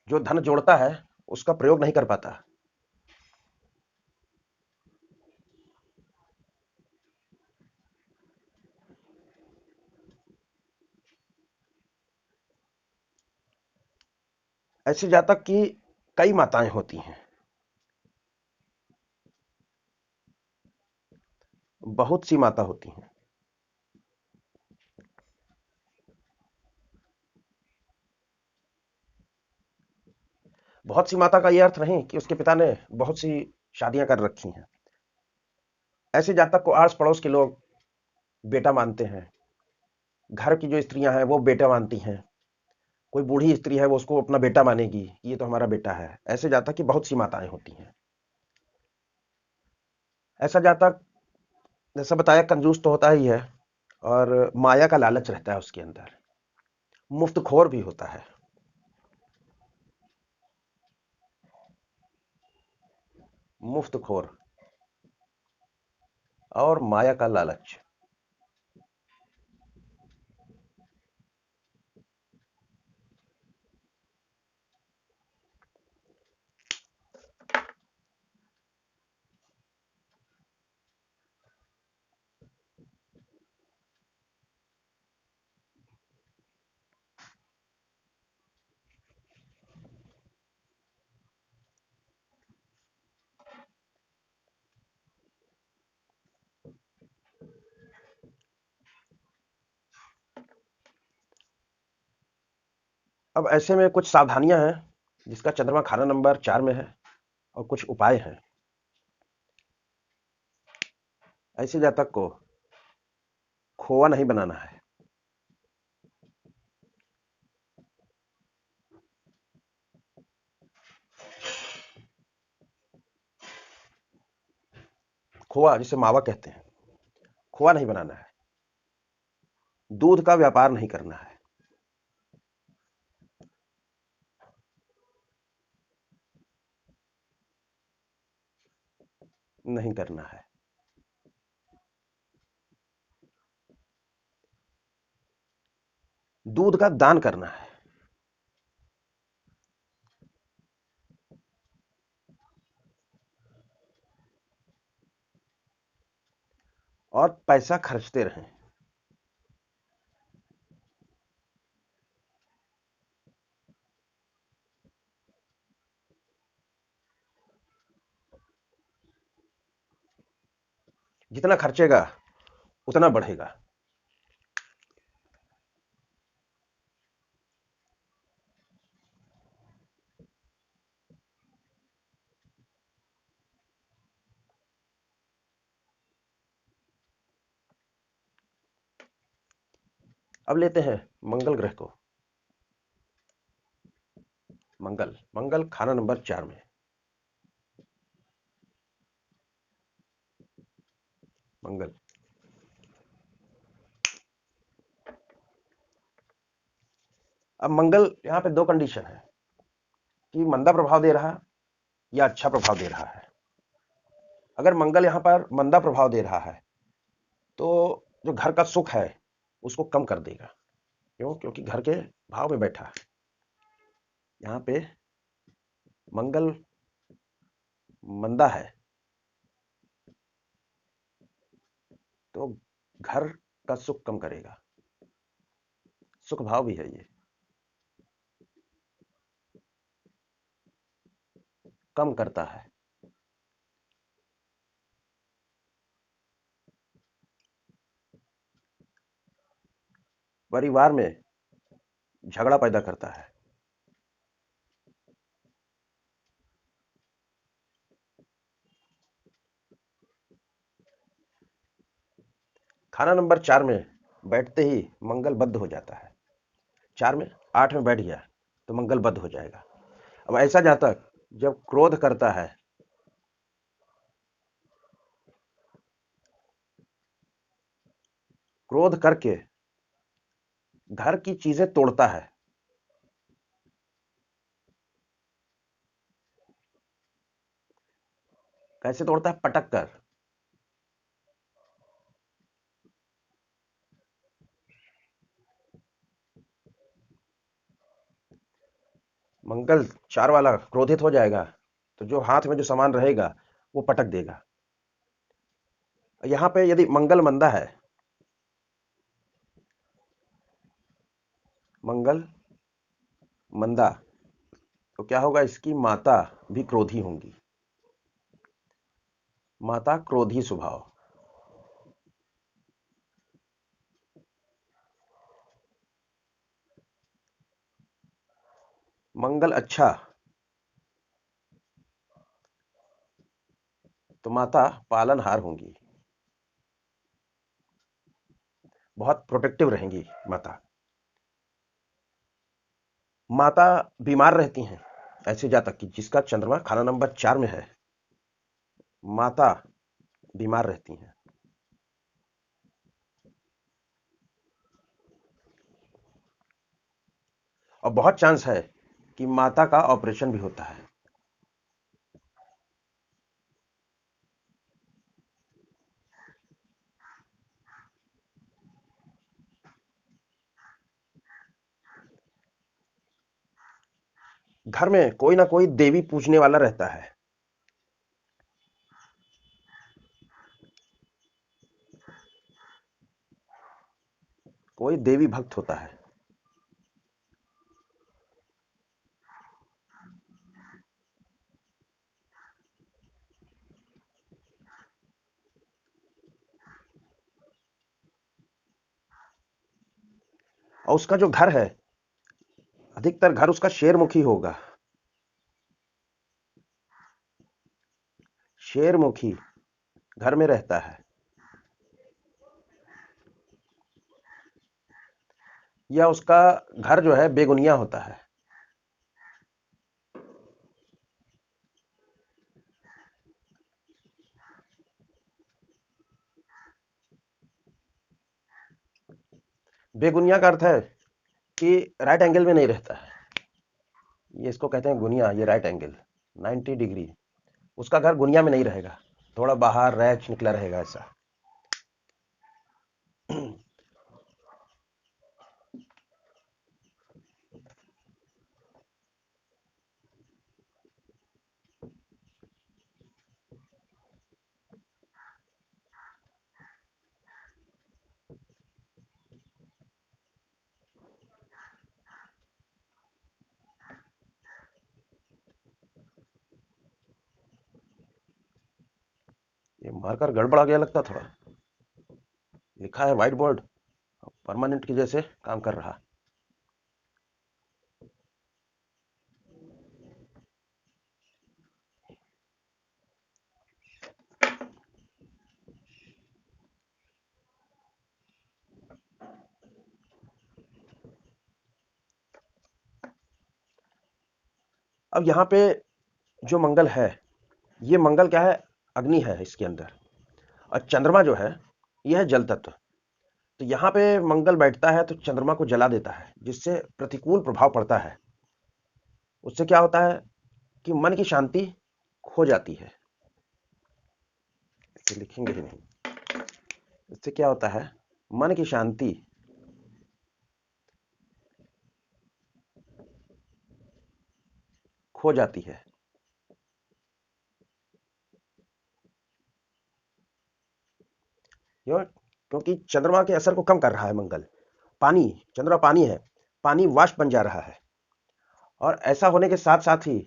जो धन जोड़ता है उसका प्रयोग नहीं कर पाता। ऐसे जातक की कई माताएं होती हैं, बहुत सी माता होती हैं। बहुत सी माता का यह अर्थ नहीं कि उसके पिता ने बहुत सी शादियां कर रखी हैं। ऐसे जातक को आस पड़ोस के लोग बेटा मानते हैं, घर की जो स्त्रियां हैं वो बेटा मानती हैं, कोई बूढ़ी स्त्री है वो उसको अपना बेटा मानेगी, ये तो हमारा बेटा है। ऐसे जातक की बहुत सी माताएं होती हैं। ऐसा जातक, जैसा बताया, कंजूस तो होता ही है और माया का लालच रहता है उसके अंदर, मुफ्तखोर भी होता है। मुफ्तखोर और माया का लालच। अब ऐसे में कुछ सावधानियां हैं जिसका चंद्रमा खाना नंबर 4 में है, और कुछ उपाय हैं। ऐसे जातक को खोआ नहीं बनाना है। खोआ जिसे मावा कहते हैं, खोआ नहीं बनाना है। दूध का व्यापार नहीं करना है। नहीं करना है। दूध का दान करना है। और पैसा खर्चते रहें। जितना खर्चेगा उतना बढ़ेगा। अब लेते हैं मंगल ग्रह को। मंगल, मंगल खाना नंबर 4 में। मंगल, अब मंगल यहाँ पे दो कंडीशन है कि मंदा प्रभाव दे रहा या अच्छा प्रभाव दे रहा है। अगर मंगल यहाँ पर मंदा प्रभाव दे रहा है तो जो घर का सुख है उसको कम कर देगा। क्यों? क्योंकि घर के भाव में बैठा है। यहाँ पे मंगल मंदा है तो घर का सुख कम करेगा। सुख भाव भी है ये, कम करता है। परिवार में झगड़ा पैदा करता है। खाना नंबर 4 में बैठते ही मंगल बद्ध हो जाता है। 4 में 8 में बैठ गया तो मंगल बद्ध हो जाएगा। अब ऐसा जातक जब क्रोध करता है, क्रोध करके घर की चीजें तोड़ता है। कैसे तोड़ता है? पटक कर। मंगल 4 वाला क्रोधित हो जाएगा तो जो हाथ में जो सामान रहेगा वो पटक देगा। यहां पे यदि मंगल मंदा है, मंगल मंदा, तो क्या होगा, इसकी माता भी क्रोधी होंगी, माता क्रोधी स्वभाव। मंगल अच्छा तो माता पालनहार होंगी, बहुत प्रोटेक्टिव रहेंगी माता। माता बीमार रहती हैं, ऐसे जातक की जिसका चंद्रमा खाना नंबर 4 में है, माता बीमार रहती हैं। और बहुत चांस है कि माता का ऑपरेशन भी होता है। घर में कोई ना कोई देवी पूजने वाला रहता है, कोई देवी भक्त होता है। और उसका जो घर है, अधिकतर घर उसका शेरमुखी होगा, शेरमुखी घर में रहता है, या उसका घर जो है बेगुनिया होता है। बेगुनिया का अर्थ है कि राइट एंगल में नहीं रहता है, ये इसको कहते हैं गुनिया, ये राइट एंगल 90 डिग्री। उसका घर गुनिया में नहीं रहेगा, थोड़ा बाहर रैच निकला रहेगा ऐसा। ये मार्कर गड़बड़ा गया लगता, थोड़ा लिखा है व्हाइट बोर्ड, परमानेंट की जैसे काम कर रहा। अब यहाँ पे जो मंगल है, ये मंगल क्या है, अग्नि है इसके अंदर, और चंद्रमा जो है यह है जल तत्व। तो यहाँ पे मंगल बैठता है तो चंद्रमा को जला देता है, जिससे प्रतिकूल प्रभाव पड़ता है। उससे क्या होता है कि मन की शांति खो जाती है, इसे लिखेंगे ही नहीं। इससे क्या होता है, मन की शांति खो जाती है। क्यों? क्योंकि चंद्रमा के असर को कम कर रहा है मंगल। पानी, चंद्रमा पानी है, पानी वाष्प बन जा रहा है, और ऐसा होने के साथ साथ ही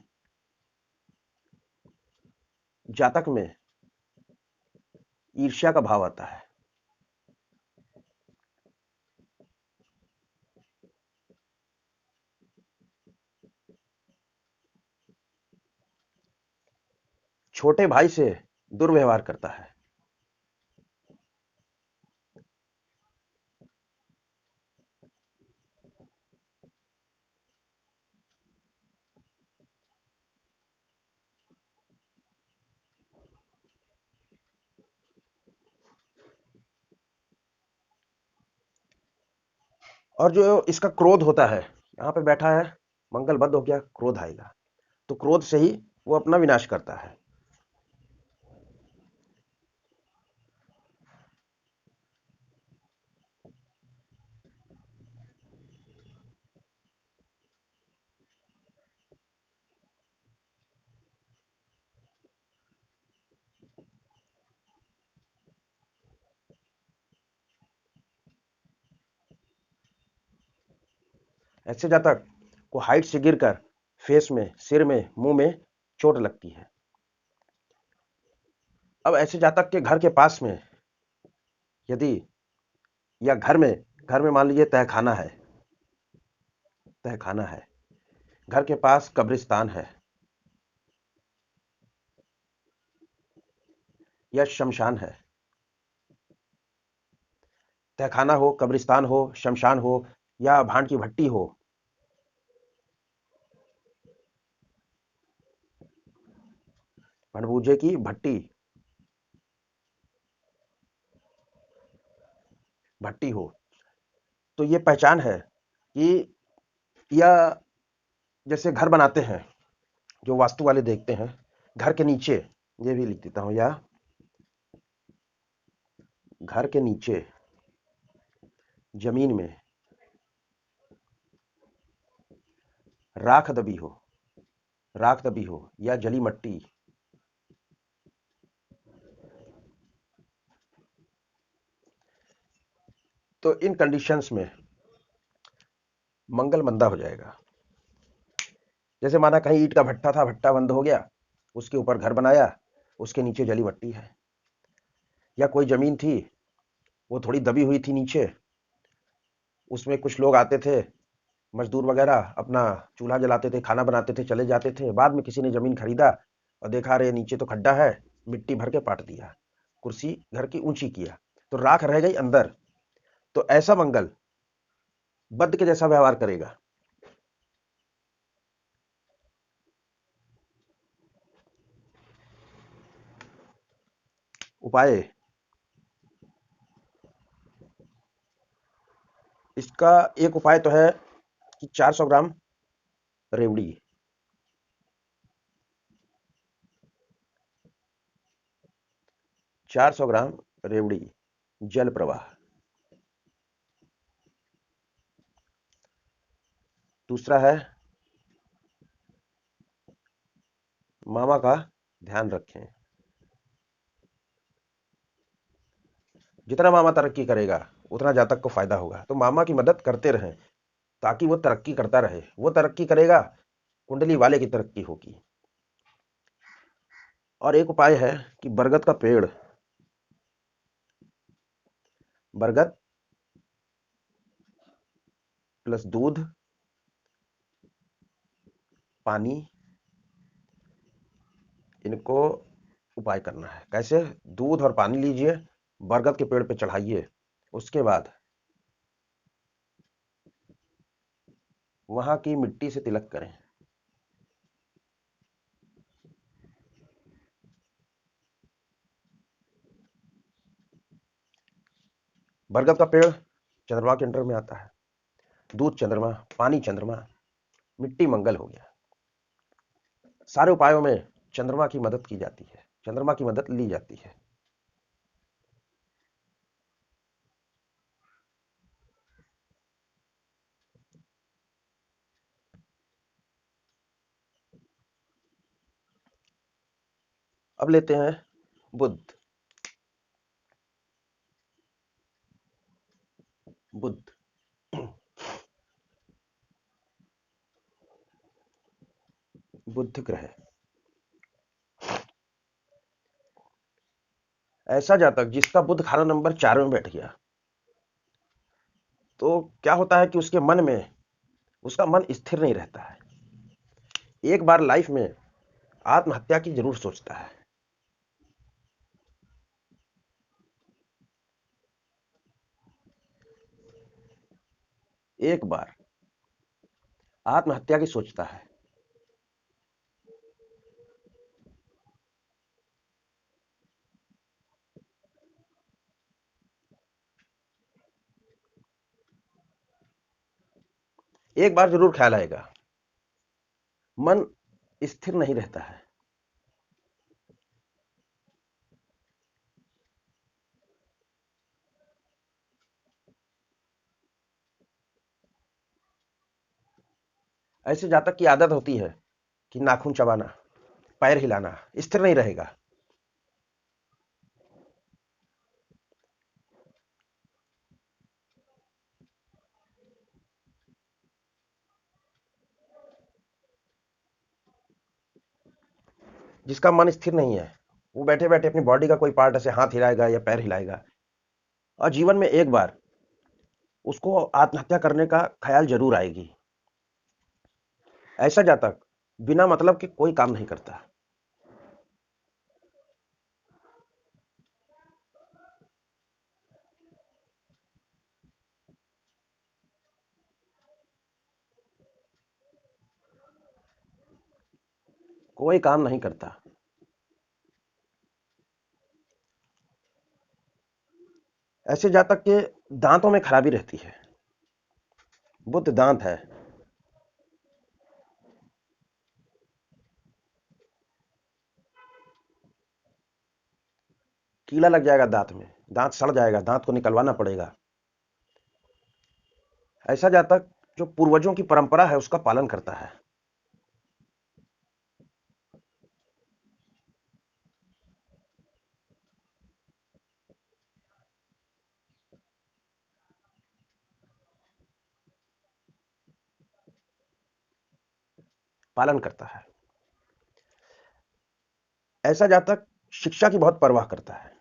जातक में ईर्ष्या का भाव आता है। छोटे भाई से दुर्व्यवहार करता है। और जो इसका क्रोध होता है, यहाँ पे बैठा है, मंगल बंद हो गया, क्रोध आएगा, तो क्रोध से ही वो अपना विनाश करता है। ऐसे जातक को हाइट से गिरकर फेस में, सिर में, मुंह में चोट लगती है। अब ऐसे जातक के घर के पास में यदि, या घर में मान लीजिए तहखाना है, तहखाना है, घर के पास कब्रिस्तान है या शमशान है, तहखाना हो, कब्रिस्तान हो, शमशान हो या भांड की भट्टी हो, भड़बूजे की भट्टी भट्टी हो, तो ये पहचान है कि यह, जैसे घर बनाते हैं, जो वास्तु वाले देखते हैं, घर के नीचे, ये भी लिख देता हूं, या घर के नीचे जमीन में राख दबी हो, राख दबी हो या जली मट्टी, तो इन कंडीशंस में मंगल मंदा हो जाएगा। जैसे माना कहीं ईंट का भट्टा था, भट्टा बंद हो गया, उसके ऊपर घर बनाया, उसके नीचे जली मट्टी है, या कोई जमीन थी वो थोड़ी दबी हुई थी नीचे, उसमें कुछ लोग आते थे, मजदूर वगैरह, अपना चूल्हा जलाते थे, खाना बनाते थे, चले जाते थे, बाद में किसी ने जमीन खरीदा और देखा अरे नीचे तो खड्डा है, मिट्टी भर के पाट दिया, कुर्सी घर की ऊंची किया, तो राख रह गई अंदर। तो ऐसा मंगल बद्ध के जैसा व्यवहार करेगा। उपाय इसका, एक उपाय तो है कि 400 ग्राम रेवड़ी, 400 ग्राम रेवड़ी जल प्रवाह। दूसरा है, मामा का ध्यान रखें। जितना मामा तरक्की करेगा उतना जातक को फायदा होगा, तो मामा की मदद करते रहें ताकि वो तरक्की करता रहे। वो तरक्की करेगा, कुंडली वाले की तरक्की होगी। और एक उपाय है कि बरगद का पेड़, बरगद प्लस दूध, पानी, इनको उपाय करना है। कैसे? दूध और पानी लीजिए, बरगद के पेड़ पे चढ़ाइए, उसके बाद वहां की मिट्टी से तिलक करें। बरगद का पेड़ चंद्रमा के अंडर में आता है, दूध चंद्रमा, पानी चंद्रमा, मिट्टी मंगल हो गया। सारे उपायों में चंद्रमा की मदद की जाती है, चंद्रमा की मदद ली जाती है। अब लेते हैं बुध। बुध बुध ग्रह, ऐसा जातक जिसका बुध खाना नंबर 4 में बैठ गया, तो क्या होता है कि उसके मन में, उसका मन स्थिर नहीं रहता है। एक बार लाइफ में आत्महत्या की जरूर सोचता है। एक बार आत्महत्या की सोचता है। एक बार जरूर ख्याल आएगा, मन स्थिर नहीं रहता है। ऐसे जातक की आदत होती है कि नाखून चबाना, पैर हिलाना, स्थिर नहीं रहेगा। जिसका मन स्थिर नहीं है, वो बैठे बैठे अपनी बॉडी का कोई पार्ट ऐसे हाथ हिलाएगा या पैर हिलाएगा, और जीवन में एक बार उसको आत्महत्या करने का ख्याल जरूर आएगी। ऐसा जातक बिना मतलब के कोई काम नहीं करता। कोई काम नहीं करता। ऐसे जातक के दांतों में खराबी रहती है। बुध दांत है। कीड़ा लग जाएगा दांत में, दांत सड़ जाएगा, दांत को निकलवाना पड़ेगा। ऐसा जातक जो पूर्वजों की परंपरा है उसका पालन करता है। पालन करता है। ऐसा जातक शिक्षा की बहुत परवाह करता है।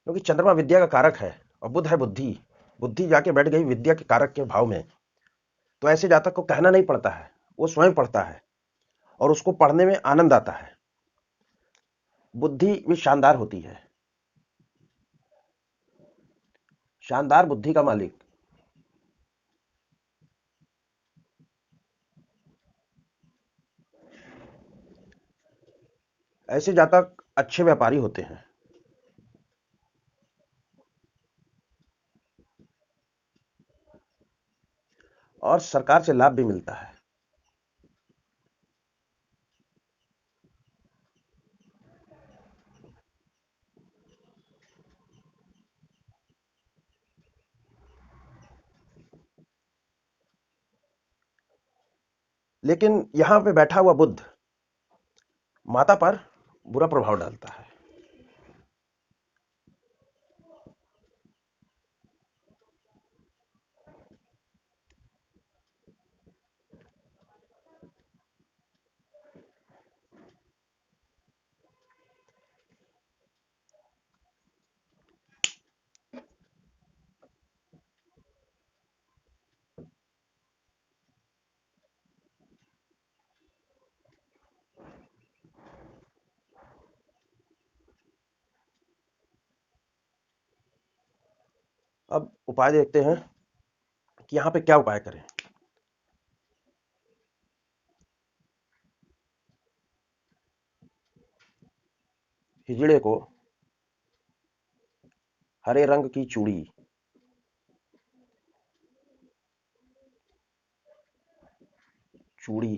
क्योंकि चंद्रमा विद्या का कारक है और बुध है बुद्धि। बुद्धि जाके बैठ गई विद्या के कारक के भाव में, तो ऐसे जातक को कहना नहीं पड़ता है, वो स्वयं पढ़ता है और उसको पढ़ने में आनंद आता है। बुद्धि भी शानदार होती है। शानदार बुद्धि का मालिक। ऐसे जातक अच्छे व्यापारी होते हैं। और सरकार से लाभ भी मिलता है। लेकिन यहां पे बैठा हुआ बुध माता पर बुरा प्रभाव डालता है। अब उपाय देखते हैं कि यहां पे क्या उपाय करें। हिजड़े को हरे रंग की चूड़ी, चूड़ी,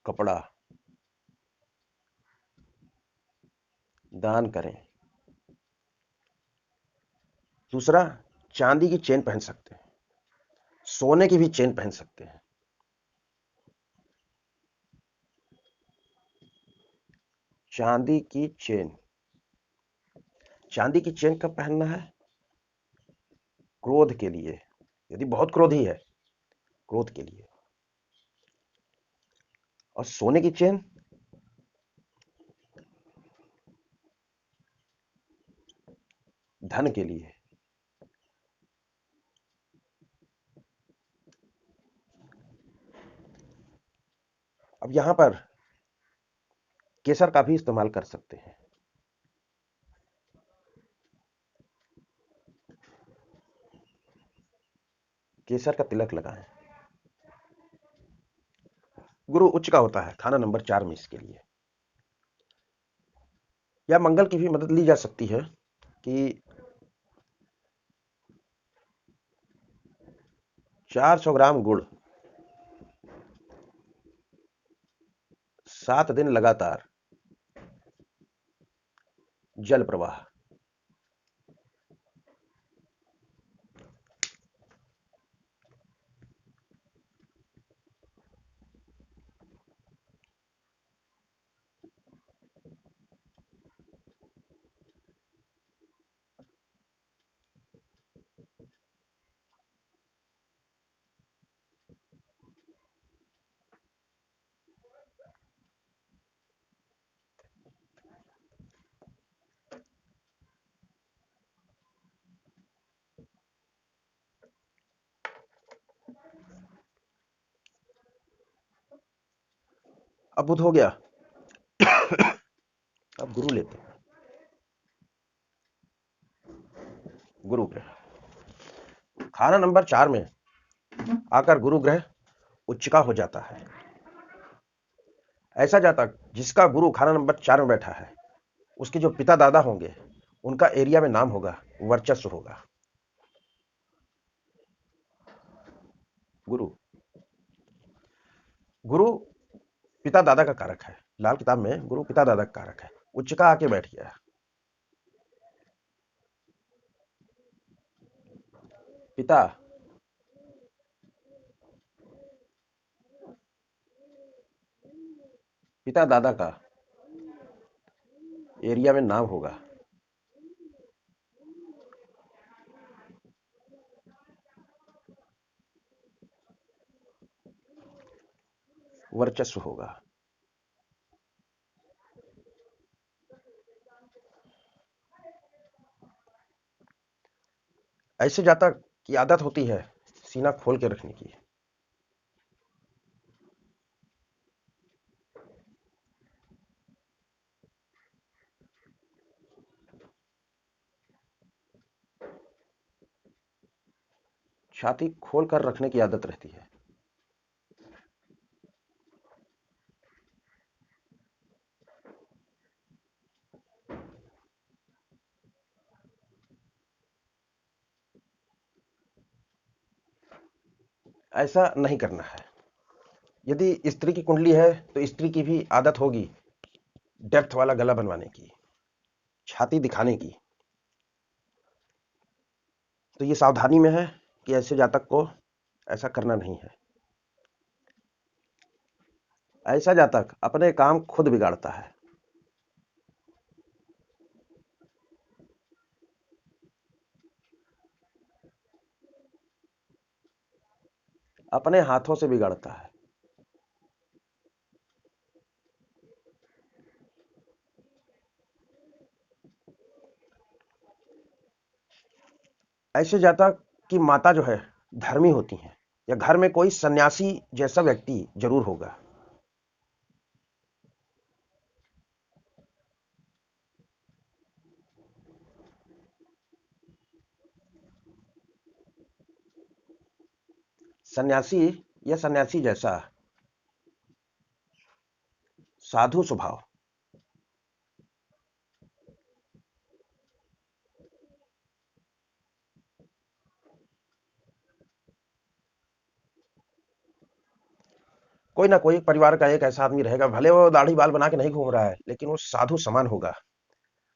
कपड़ा दान करें। दूसरा, चांदी की चेन पहन सकते हैं, सोने की भी चेन पहन सकते हैं। चांदी की चेन। चांदी की चेन कब पहनना है? क्रोध के लिए, यदि बहुत क्रोधी है, क्रोध के लिए। और सोने की चेन धन के लिए। अब यहां पर केसर का भी इस्तेमाल कर सकते हैं। केसर का तिलक लगाएं। गुरु उच्च का होता है खाना नंबर 4 में इसके लिए। या मंगल की भी मदद ली जा सकती है कि 400 ग्राम गुड़ 7 दिन लगातार जल प्रवाह। अब बुध हो गया। अब गुरु लेते हैं। गुरु ग्रह खाना नंबर 4 में आकर गुरु ग्रह उच्च का हो जाता है। ऐसा जातक जिसका गुरु खाना नंबर 4 में बैठा है, उसके जो पिता दादा होंगे, उनका एरिया में नाम होगा, वर्चस्व होगा। गुरु गुरु पिता दादा का कारक है। लाल किताब में गुरु पिता दादा का कारक है। उच्च का आके बैठ गया। पिता पिता दादा का एरिया में नाम होगा। वर्चस्व होगा। ऐसे जातक की आदत होती है सीना खोल के रखने की। छाती खोल कर रखने की आदत रहती है। ऐसा नहीं करना है। यदि स्त्री की कुंडली है तो स्त्री की भी आदत होगी डेप्थ वाला गला बनवाने की, छाती दिखाने की। तो ये सावधानी में है कि ऐसे जातक को ऐसा करना नहीं है। ऐसा जातक अपने काम खुद बिगाड़ता है। अपने हाथों से बिगाड़ता है। ऐसे जातक की माता जो है धर्मी होती है, या घर में कोई सन्यासी जैसा व्यक्ति जरूर होगा। सन्यासी या सन्यासी जैसा साधु स्वभाव। कोई ना कोई परिवार का एक ऐसा आदमी रहेगा, भले वो दाढ़ी बाल बना के नहीं घूम रहा है, लेकिन वो साधु समान होगा।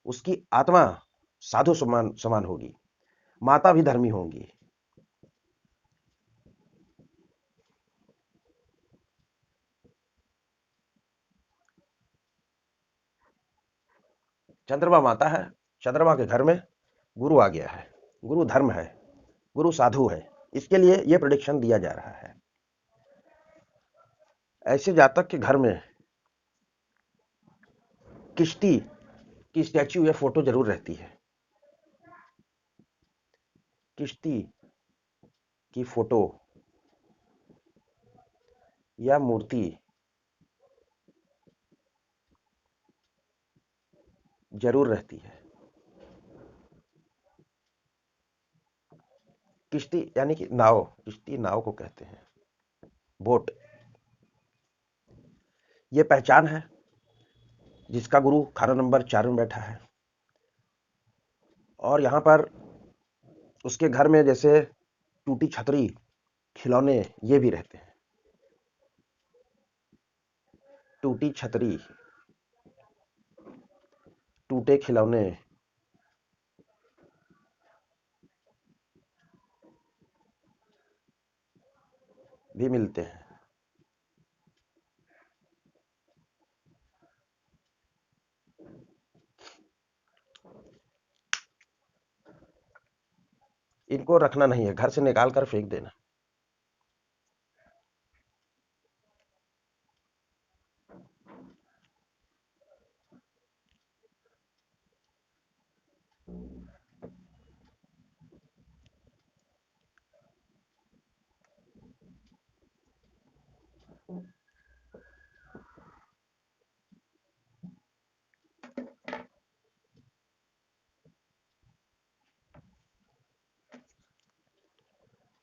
उसकी आत्मा साधु समान समान होगी। माता भी धर्मी होंगी। चंद्रमा माता है। चंद्रमा के घर में गुरु आ गया है। गुरु धर्म है, गुरु साधु है। इसके लिए यह प्रेडिक्शन दिया जा रहा है। ऐसे जातक के घर में किश्ती की स्टैच्यू या फोटो जरूर रहती है। किश्ती की फोटो या मूर्ति जरूर रहती है। किश्ती यानी कि नाव, किश्ती नाव को कहते हैं, बोट। ये पहचान है जिसका गुरु खाना नंबर 4 में बैठा है। और यहां पर उसके घर में जैसे टूटी छतरी, खिलौने, ये भी रहते हैं। टूटी छतरी, टूटे खिलौने भी मिलते हैं। इनको रखना नहीं है, घर से निकाल कर फेंक देना।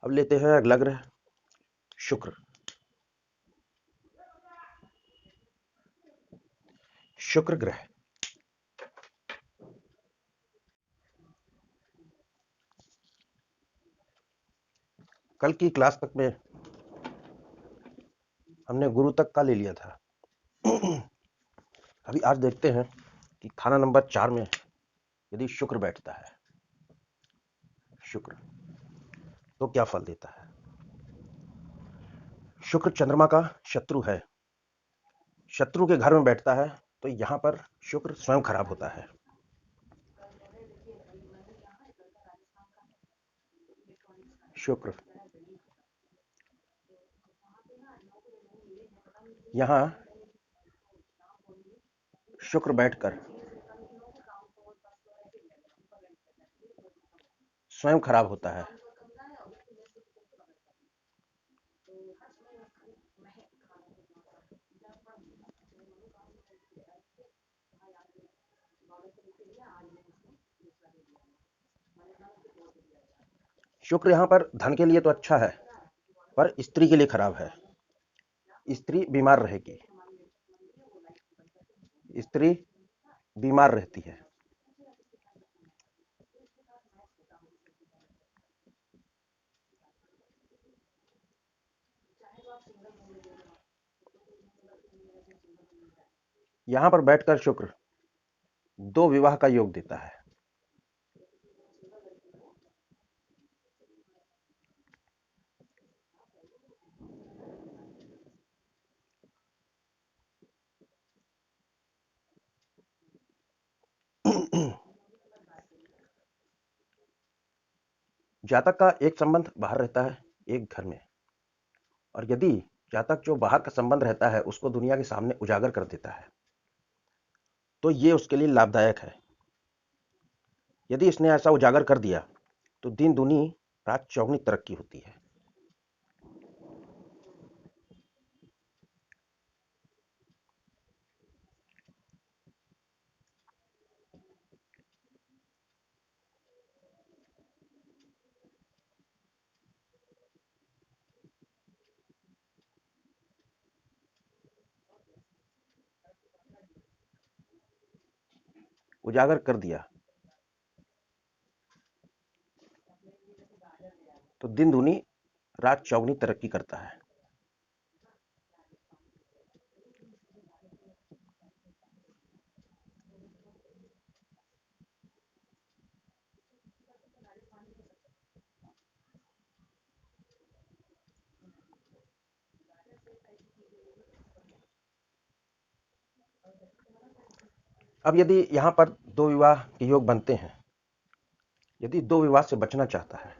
अब लेते हैं अगला ग्रह शुक्र। शुक्र ग्रह कल की क्लास तक में हमने गुरु तक का ले लिया था। अभी आज देखते हैं कि खाना नंबर 4 में यदि शुक्र बैठता है, शुक्र तो क्या फल देता है। शुक्र चंद्रमा का शत्रु है, शत्रु के घर में बैठता है तो यहां पर शुक्र स्वयं खराब होता है। शुक्र यहां शुक्र बैठकर स्वयं खराब होता है। शुक्र यहां पर धन के लिए तो अच्छा है, पर स्त्री के लिए खराब है। स्त्री बीमार रहेगी, स्त्री बीमार रहती है। यहां पर बैठकर शुक्र दो विवाह का योग देता है। जातक का एक संबंध बाहर रहता है, एक घर में, और यदि जातक जो बाहर का संबंध रहता है उसको दुनिया के सामने उजागर कर देता है तो ये उसके लिए लाभदायक है। यदि इसने ऐसा उजागर कर दिया तो दिन दूनी रात चौगुनी तरक्की होती है। उजागर कर दिया तो दिन दूनी रात चौगुनी तरक्की करता है। अब यदि यहां पर दो विवाह के योग बनते हैं, यदि दो विवाह से बचना चाहता है,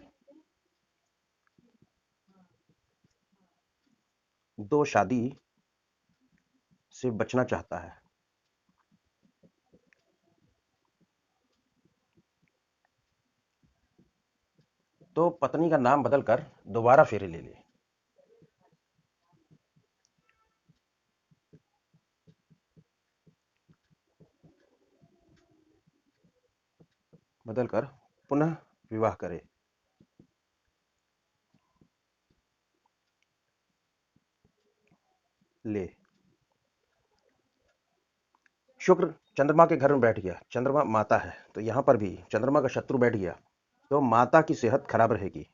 दो शादी से बचना चाहता है, तो पत्नी का नाम बदलकर दोबारा फेरे ले ले। बदलकर पुनः विवाह करे। ले शुक्र चंद्रमा के घर में बैठ गया, चंद्रमा माता है तो यहां पर भी चंद्रमा का शत्रु बैठ गया तो माता की सेहत खराब रहेगी।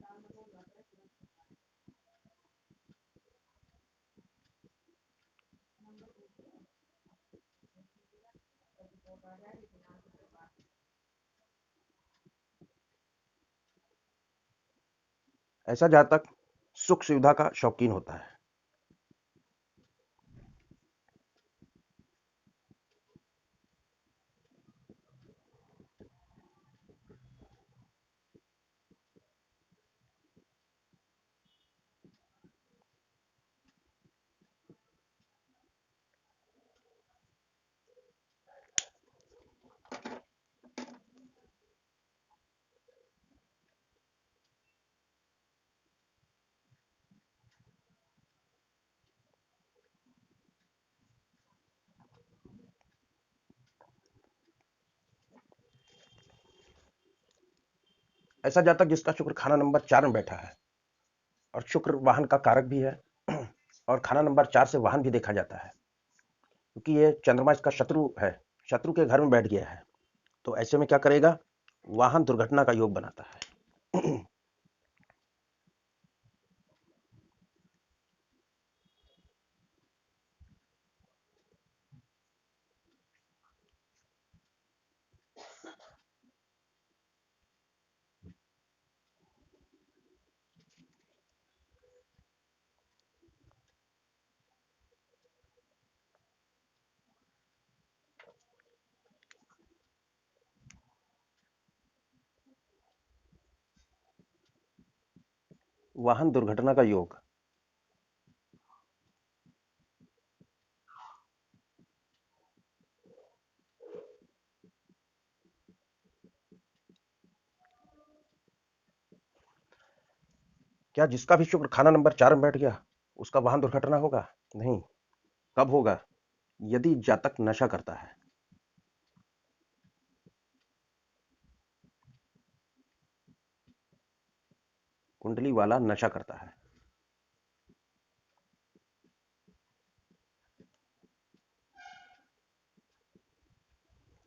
ऐसा जातक सुख सुविधा का शौकीन होता है। ऐसा जातक जिसका शुक्र खाना नंबर 4 में बैठा है, और शुक्र वाहन का कारक भी है। और खाना नंबर 4 से वाहन भी देखा जाता है, क्योंकि ये चंद्रमा इसका शत्रु है, शत्रु के घर में बैठ गया है। तो ऐसे में क्या करेगा, वाहन दुर्घटना का योग बनाता है। वाहन दुर्घटना का योग। क्या जिसका भी शुक्र खाना नंबर 4 में बैठ गया उसका वाहन दुर्घटना होगा? नहीं। कब होगा? यदि जातक नशा करता है। कुंडली वाला नशा करता है।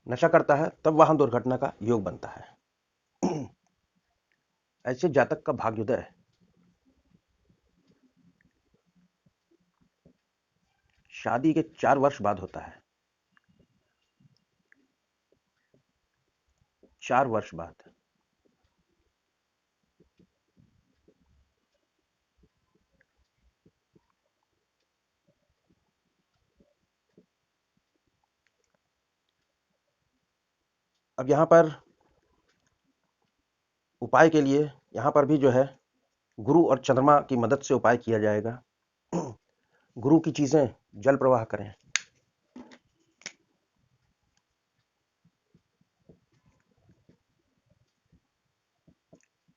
नशा करता है तब वाहन दुर्घटना का योग बनता है। ऐसे जातक का भाग्योदय शादी के 4 वर्ष बाद होता है। 4 वर्ष बाद। अब यहां पर उपाय के लिए यहां पर भी जो है गुरु और चंद्रमा की मदद से उपाय किया जाएगा। गुरु की चीजें जल प्रवाह करें।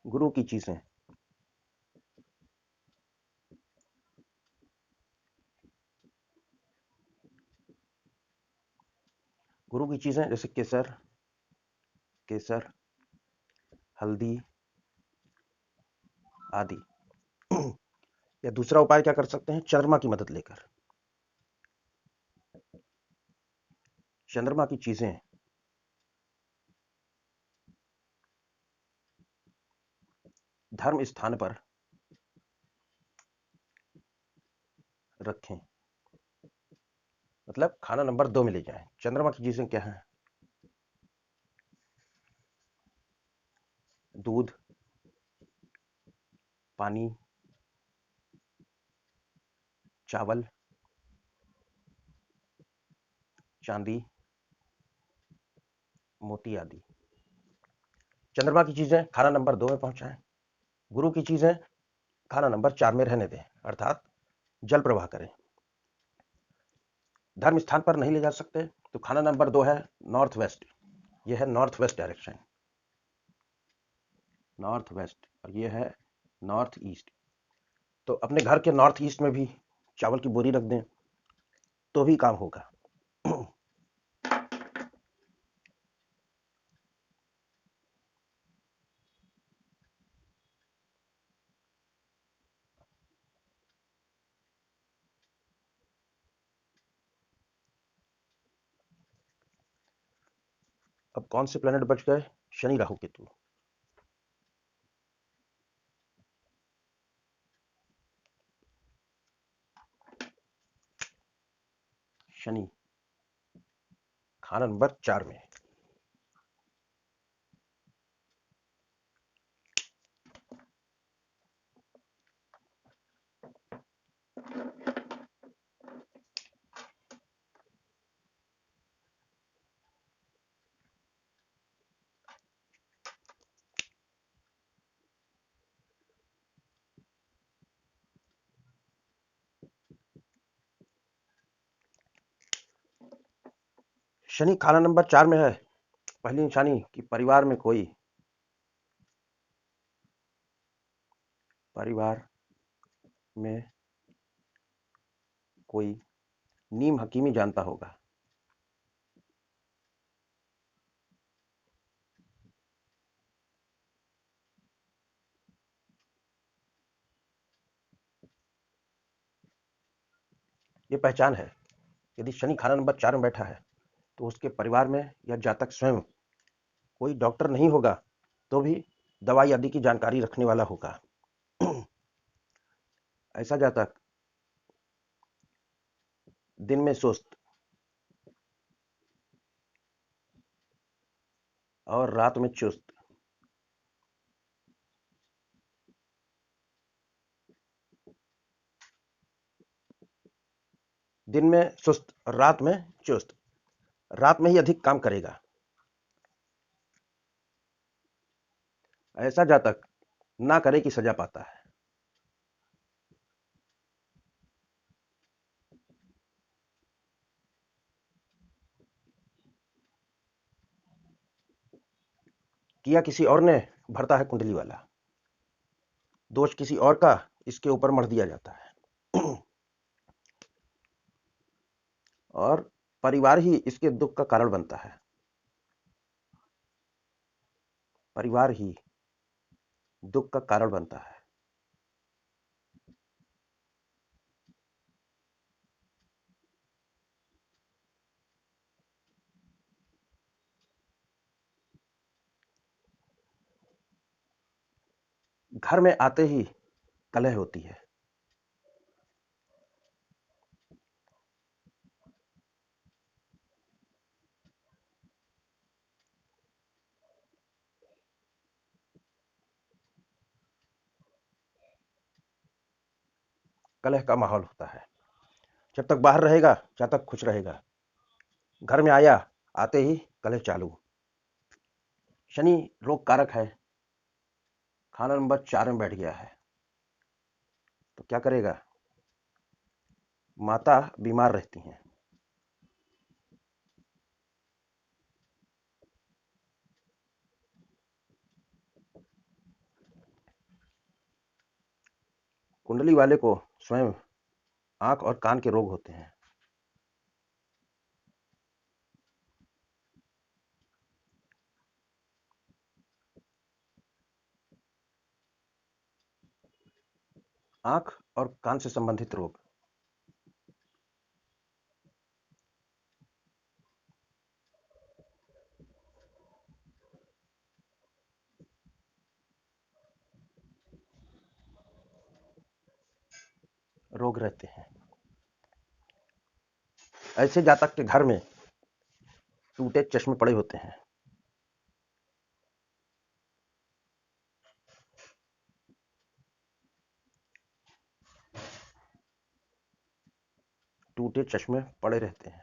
गुरु की चीजें गुरु की चीजें जैसे केसर, केसर, हल्दी आदि। या दूसरा उपाय क्या कर सकते हैं, चंद्रमा की मदद लेकर। चंद्रमा की चीजें धर्म स्थान पर रखें, मतलब खाना नंबर 2 में ले जाएं। चंद्रमा की चीजें क्या हैं? दूध, पानी, चावल, चांदी, मोती आदि। चंद्रमा की चीजें खाना नंबर 2 में पहुंचाएं। गुरु की चीजें खाना नंबर 4 में रहने दें, अर्थात जल प्रवाह करें। धर्म स्थान पर नहीं ले जा सकते तो खाना नंबर 2 है नॉर्थ वेस्ट। यह है north west direction, north west, और यह है नॉर्थ ईस्ट। तो अपने घर के नॉर्थ ईस्ट में भी चावल की बोरी रख दें तो भी काम होगा। अब कौन से प्लेनेट बच गए? शनि, राहु, केतु। शनि खाना नंबर 4 में। शनि खाना नंबर 4 में है। पहली निशानी कि परिवार में कोई नीम हकीमी जानता होगा। ये पहचान है। यदि शनि खाना नंबर 4 में बैठा है तो उसके परिवार में या जातक स्वयं कोई डॉक्टर नहीं होगा तो भी दवाई आदि की जानकारी रखने वाला होगा। ऐसा जातक दिन में सुस्त और रात में चुस्त, दिन में सुस्त और रात में चुस्त, रात में ही अधिक काम करेगा। ऐसा जातक ना करे की सजा पाता है। किया किसी और ने भरता है कुंडली वाला, दोष किसी और का इसके ऊपर मढ़ दिया जाता है। और परिवार ही इसके दुख का कारण बनता है। परिवार ही दुख का कारण बनता है। घर में आते ही कलह होती है। कलह का माहौल होता है। जब तक बाहर रहेगा जब तक खुश रहेगा, घर में आया आते ही कलह चालू। शनि रोग कारक है, खाना नंबर 4 में बैठ गया है तो क्या करेगा? माता बीमार रहती हैं। कुंडली वाले को स्वयं आंख और कान के रोग होते हैं। आंख और कान से संबंधित रोग। रोग रहते हैं। ऐसे जातक के घर में टूटे चश्मे पड़े होते हैं। टूटे चश्मे पड़े रहते हैं।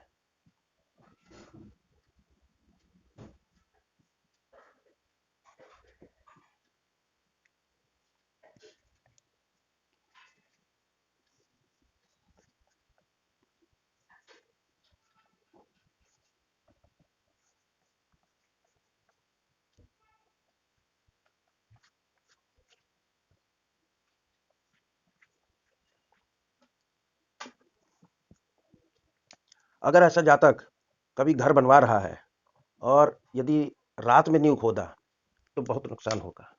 अगर ऐसा जातक कभी घर बनवा रहा है और यदि रात में नींव खोदा तो बहुत नुकसान होगा।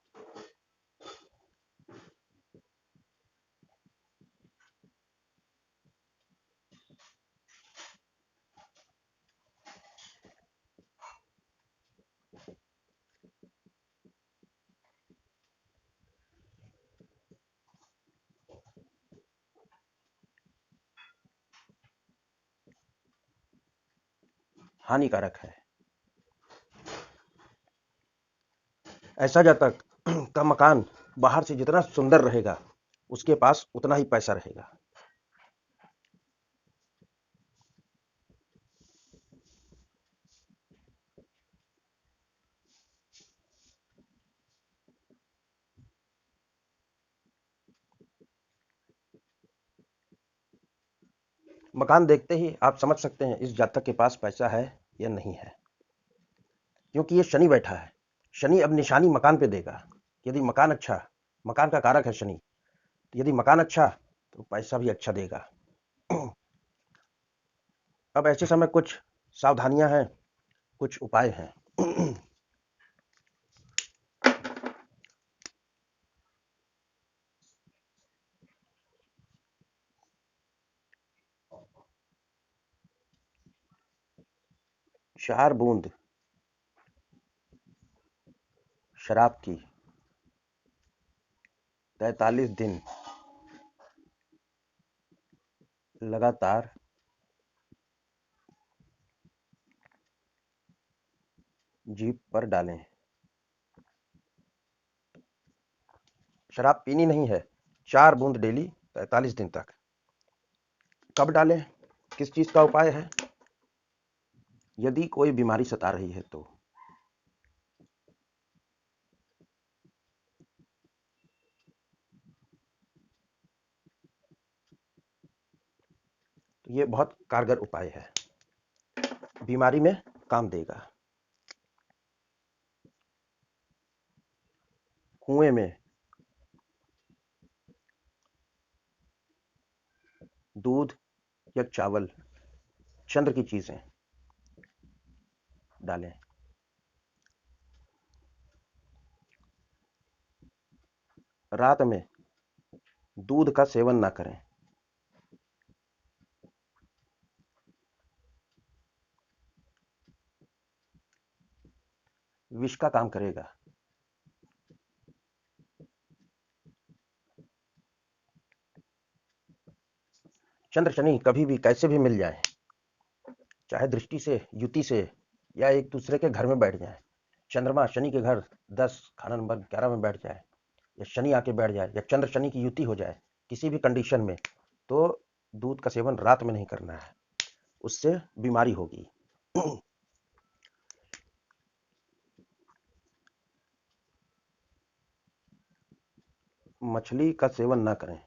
हानिकारक है। ऐसा जातक का मकान बाहर से जितना सुंदर रहेगा उसके पास उतना ही पैसा रहेगा। मकान देखते ही आप समझ सकते हैं इस जातक के पास पैसा है या नहीं है, क्योंकि ये शनि बैठा है। शनि अब निशानी मकान पे देगा। यदि मकान अच्छा, मकान का कारक है शनि, तो यदि मकान अच्छा तो पैसा भी अच्छा देगा। अब ऐसे समय कुछ सावधानियां हैं, कुछ उपाय हैं। 4 बूंद शराब की 43 दिन लगातार जीभ पर डालें। शराब पीनी नहीं है, 4 बूंद डेली 43 दिन तक। कब डालें, किस चीज का उपाय है? यदि कोई बीमारी सता रही है तो ये बहुत कारगर उपाय है, बीमारी में काम देगा। कुएं में दूध या चावल, चंद्र की चीजें डालें। रात में दूध का सेवन ना करें। विष का काम करेगा। चंद्र शनि कभी भी कैसे भी मिल जाए, चाहे दृष्टि से, युति से, या एक दूसरे के घर में बैठ जाए। चंद्रमा शनि के घर 10 खाना नंबर 11 में बैठ जाए, या शनि आके बैठ जाए, या चंद्र शनि की युति हो जाए, किसी भी कंडीशन में, तो दूध का सेवन रात में नहीं करना है, उससे बीमारी होगी। मछली का सेवन ना करें।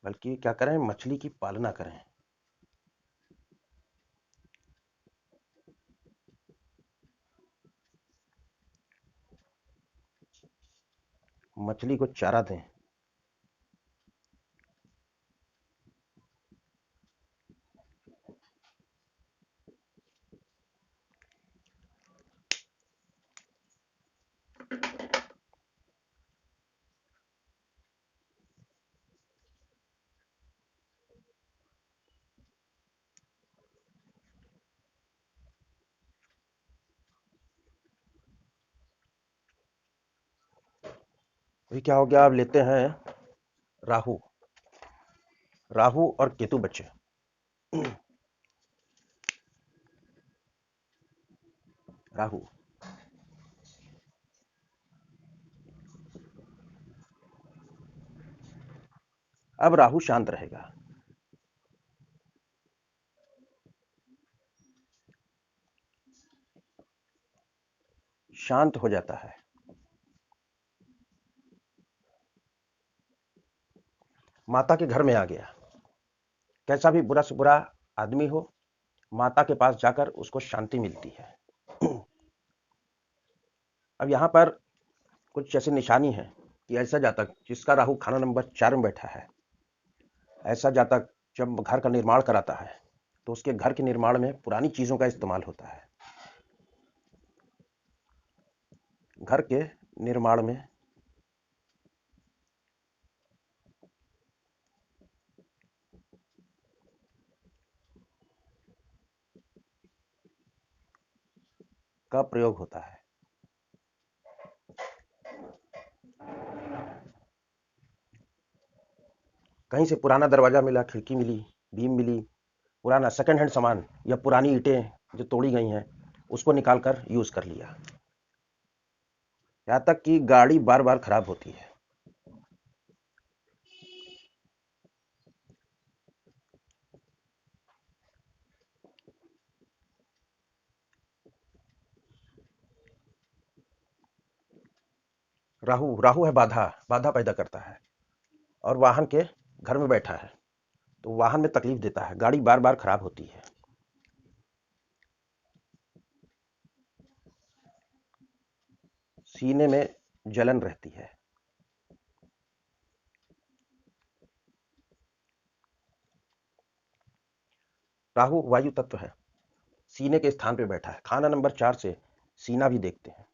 बल्कि क्या करें, मछली की पालना करें। मछली को चारा दें। अभी क्या हो गया, आप लेते हैं राहु, राहु और केतु बच्चे। राहु, अब राहु शांत रहेगा। शांत हो जाता है। माता के घर में आ गया। कैसा भी बुरा से बुरा आदमी हो, माता के पास जाकर उसको शांति मिलती है। अब यहां पर कुछ ऐसी निशानी है कि ऐसा जातक जिसका राहु खाना नंबर 4 में बैठा है, ऐसा जातक जब घर का निर्माण कराता है तो उसके घर के निर्माण में पुरानी चीजों का इस्तेमाल होता है। घर के निर्माण में का प्रयोग होता है। कहीं से पुराना दरवाजा मिला, खिड़की मिली, बीम मिली, पुराना सेकंड हैंड सामान या पुरानी ईंटें जो तोड़ी गई हैं उसको निकालकर यूज कर लिया। यहां तक कि गाड़ी बार बार खराब होती है। राहु, राहु है बाधा, बाधा पैदा करता है, और वाहन के घर में बैठा है तो वाहन में तकलीफ देता है, गाड़ी बार बार खराब होती है। सीने में जलन रहती है। राहु वायु तत्व है, सीने के स्थान पे बैठा है, खाना नंबर 4 से सीना भी देखते हैं,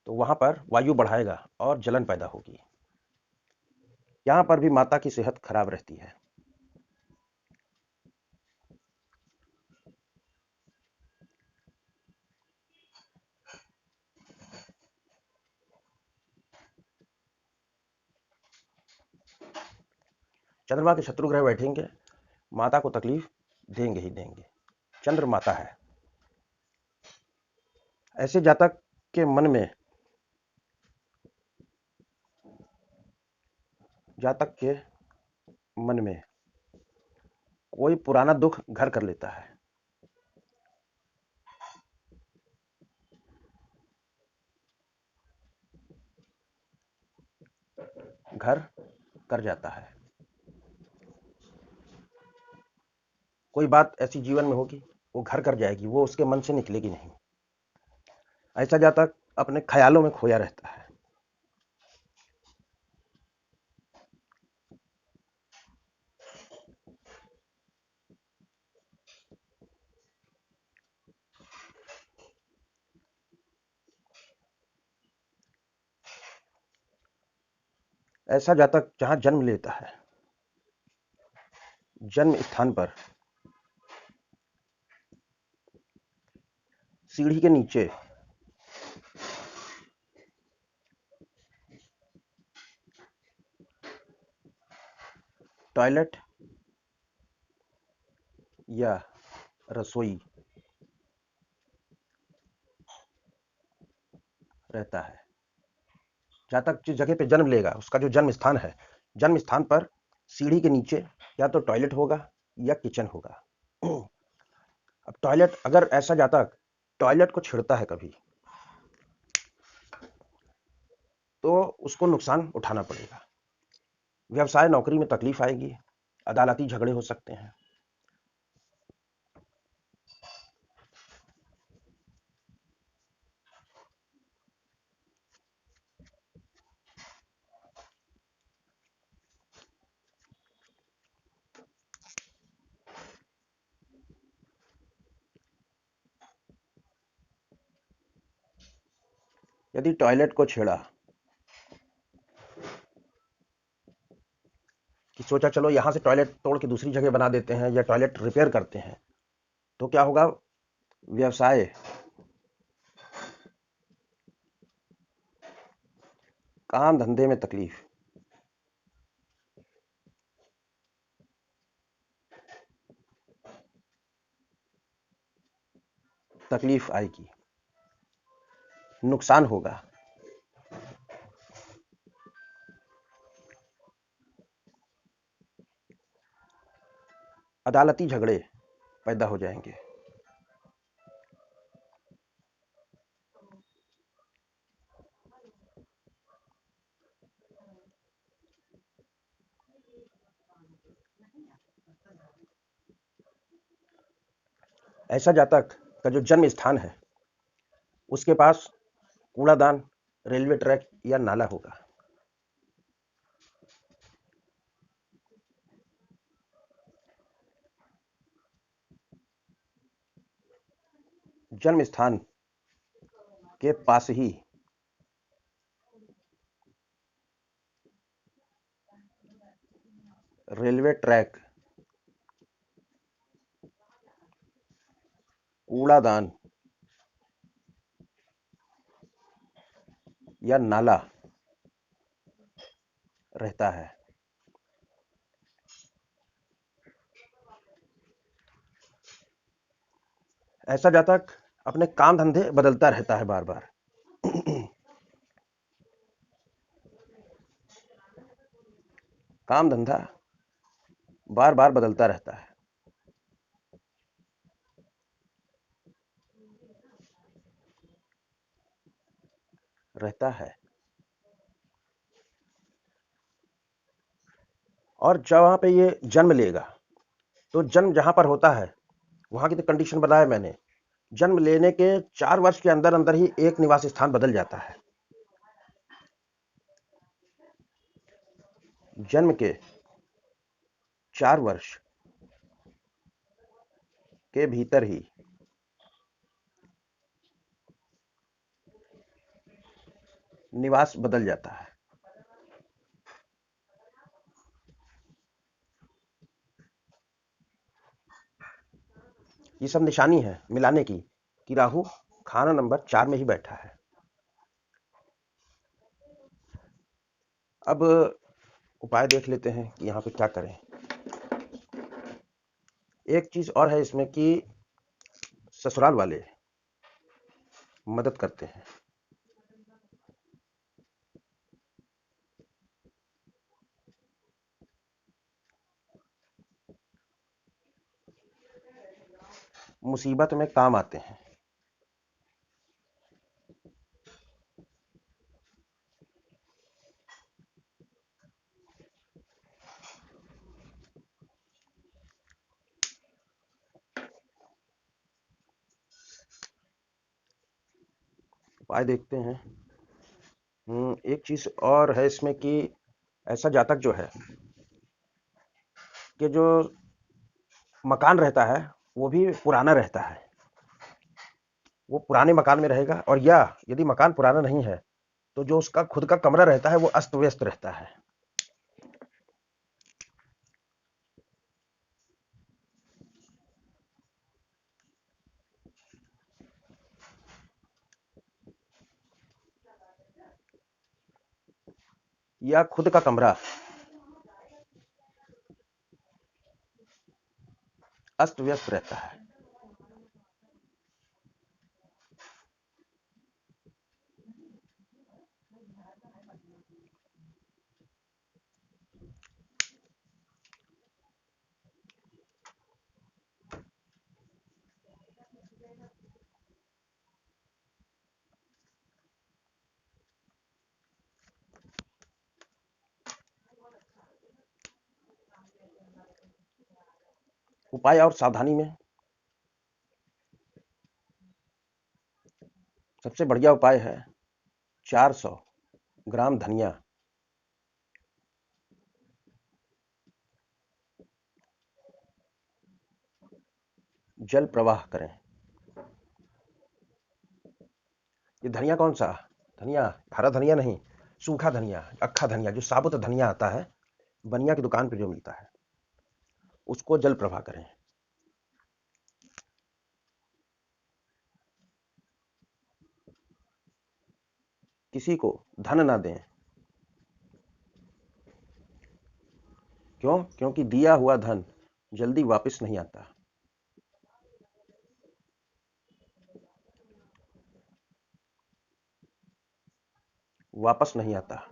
तो वहां पर वायु बढ़ाएगा और जलन पैदा होगी। यहां पर भी माता की सेहत खराब रहती है। चंद्रमा के शत्रु ग्रह बैठेंगे, माता को तकलीफ देंगे ही देंगे। चंद्र माता है। ऐसे जातक के मन में कोई पुराना दुख घर कर लेता है। घर कर जाता है। कोई बात ऐसी जीवन में होगी, वो घर कर जाएगी, वो उसके मन से निकलेगी नहीं। ऐसा जातक अपने ख्यालों में खोया रहता है। ऐसा जातक जहां जन्म लेता है, जन्म स्थान पर सीढ़ी के नीचे टॉयलेट या रसोई रहता है। जातक जिस जगह पे जन्म लेगा, उसका जो जन्म स्थान है, जन्म स्थान पर सीढ़ी के नीचे या तो टॉयलेट होगा या किचन होगा। अब टॉयलेट, अगर ऐसा जातक टॉयलेट को छेड़ता है कभी, तो उसको नुकसान उठाना पड़ेगा। व्यवसाय नौकरी में तकलीफ आएगी, अदालती झगड़े हो सकते हैं। यदि टॉयलेट को छेड़ा कि सोचा चलो यहां से टॉयलेट तोड़ के दूसरी जगह बना देते हैं या टॉयलेट रिपेयर करते हैं, तो क्या होगा? व्यवसाय, काम धंधे में तकलीफ, तकलीफ आएगी, नुकसान होगा। अदालती झगड़े पैदा हो जाएंगे। ऐसा जातक का जो जन्म स्थान है, उसके पास कूड़ादान, रेलवे ट्रैक या नाला होगा। जन्म स्थान के पास ही रेलवे ट्रैक, कूड़ादान या नाला रहता है। ऐसा जातक अपने काम धंधे बदलता रहता है बार बार। काम धंधा बार बार बदलता रहता है। रहता है। और जहां पे ये जन्म लेगा, तो जन्म जहां पर होता है, वहां की तो कंडीशन बताया मैंने, जन्म लेने के 4 वर्ष के अंदर अंदर ही एक निवास स्थान बदल जाता है। जन्म के 4 वर्ष के भीतर ही निवास बदल जाता है। ये सब निशानी है मिलाने की कि राहु खाना नंबर 4 में ही बैठा है। अब उपाय देख लेते हैं कि यहाँ पे क्या करें। एक चीज और है इसमें कि ससुराल वाले मदद करते हैं। मुसीबत में काम आते हैं। उपाय देखते हैं। एक चीज और है इसमें कि ऐसा जातक जो है कि जो मकान रहता है वो भी पुराना रहता है, वो पुराने मकान में रहेगा। और या यदि मकान पुराना नहीं है तो जो उसका खुद का कमरा रहता है वो अस्त व्यस्त रहता है। या खुद का कमरा अस्त व्यस्त रहता है। उपाय और सावधानी में सबसे बढ़िया उपाय है 400 ग्राम धनिया जल प्रवाह करें। ये धनिया कौन सा धनिया? हरा धनिया नहीं, सूखा धनिया, अक्खा धनिया, जो साबुत धनिया आता है बनिया की दुकान पे जो मिलता है, उसको जल प्रवाह करें। किसी को धन ना दें। क्यों? क्योंकि दिया हुआ धन जल्दी वापस नहीं आता। वापस नहीं आता।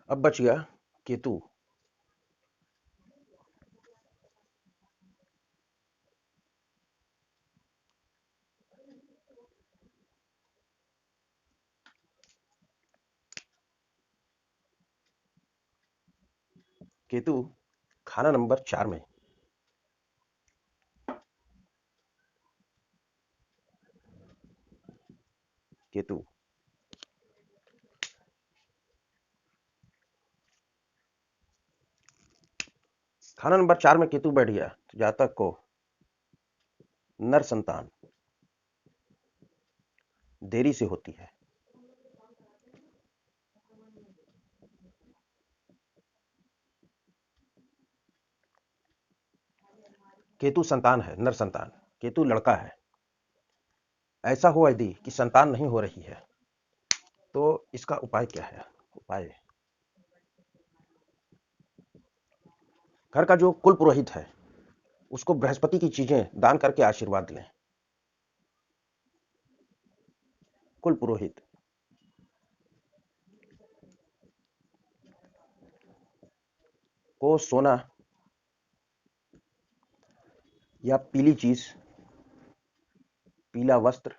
अब बच गया केतु। केतु खाना नंबर 4 में। केतु खाना नंबर 4 में केतु बैठ गया तो जातक को नर संतान देरी से होती है। केतु संतान है, नर संतान। केतु लड़का है। ऐसा हो यदि कि संतान नहीं हो रही है तो इसका उपाय क्या है? उपाय, घर का जो कुल पुरोहित है उसको बृहस्पति की चीजें दान करके आशीर्वाद लें। कुल पुरोहित को सोना या पीली चीज, पीला वस्त्र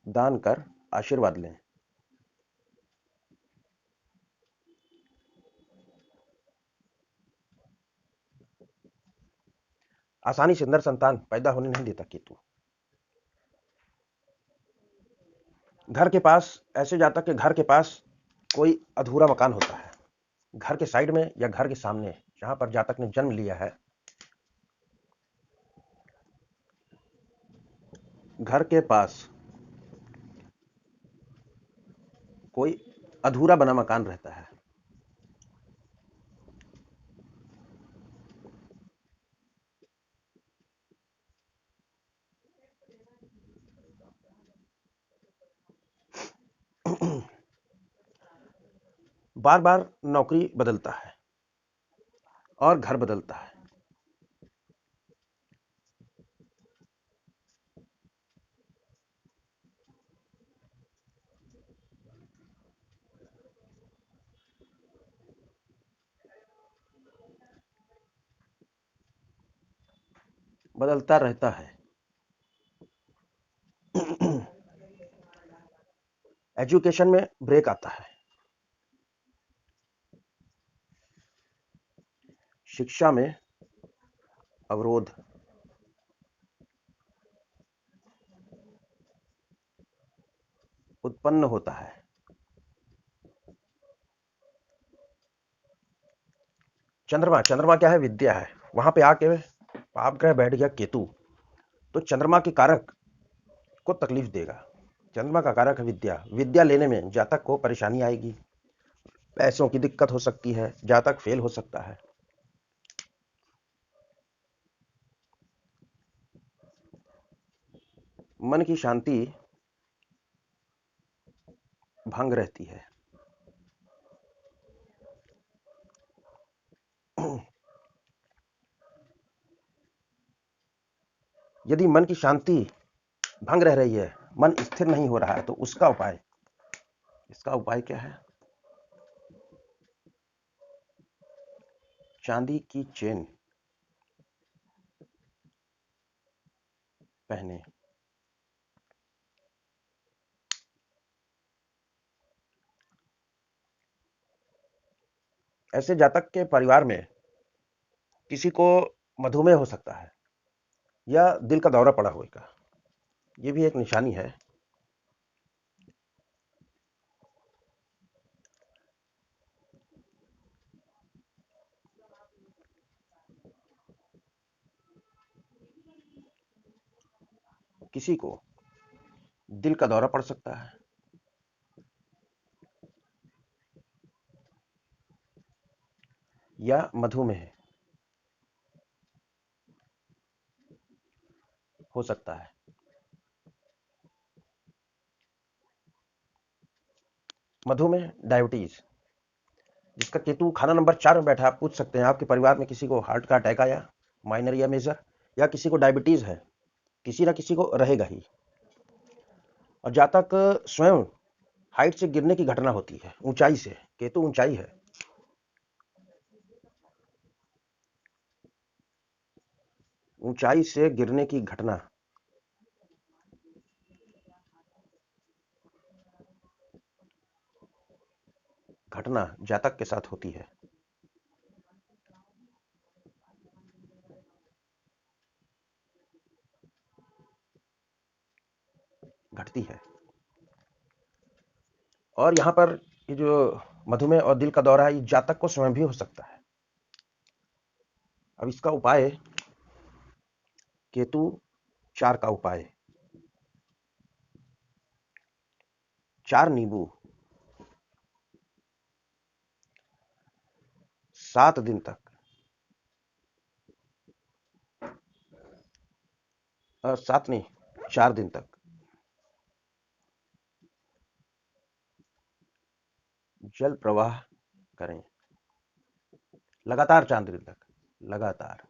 दान कर आशीर्वाद लें। आसानी से नर संतान पैदा होने नहीं देता केतु। घर के पास, ऐसे जातक के घर के पास कोई अधूरा मकान होता है, घर के साइड में या घर के सामने जहां पर जातक ने जन्म लिया है, घर के पास कोई अधूरा बना मकान रहता है। बार बार नौकरी बदलता है और घर बदलता है। बदलता रहता है। एजुकेशन में ब्रेक आता है। शिक्षा में अवरोध। उत्पन्न होता है। चंद्रमा, चंद्रमा क्या है? विद्या है। वहां पे आके पाप ग्रह बैठ गया केतु, तो चंद्रमा के कारक को तकलीफ देगा। चंद्रमा का कारक है विद्या। विद्या लेने में जातक को परेशानी आएगी, पैसों की दिक्कत हो सकती है, जातक फेल हो सकता है। मन की शांति भंग रहती है। यदि मन की शांति भंग रह रही है, मन स्थिर नहीं हो रहा है, तो उसका उपाय, इसका उपाय क्या है? चांदी की चेन पहने। ऐसे जातक के परिवार में किसी को मधुमेह हो सकता है या दिल का दौरा पड़ा होगा। ये भी एक निशानी है। किसी को दिल का दौरा पड़ सकता है, या मधुमेह हो सकता है। मधुमेह, डायबिटीज, जिसका केतु खाना नंबर 4 में बैठा, आप पूछ सकते हैं आपके परिवार में किसी को हार्ट का अटैक आया, माइनर या मेजर, या किसी को डायबिटीज है, किसी ना किसी को रहेगा ही। और जातक स्वयं हाइट से गिरने की घटना होती है, ऊंचाई से। केतु ऊंचाई है। ऊंचाई से गिरने की घटना जातक के साथ होती है। घटती है। और यहाँ पर ये जो मधुमेह और दिल का दौरा है, ये जातक को स्वयं भी हो सकता है। अब इसका उपाय, केतु 4 का उपाय, 4 नींबू 7 दिन तक, 7 नहीं, 4 दिन तक जल प्रवाह करें, लगातार 4 दिन तक, लगातार।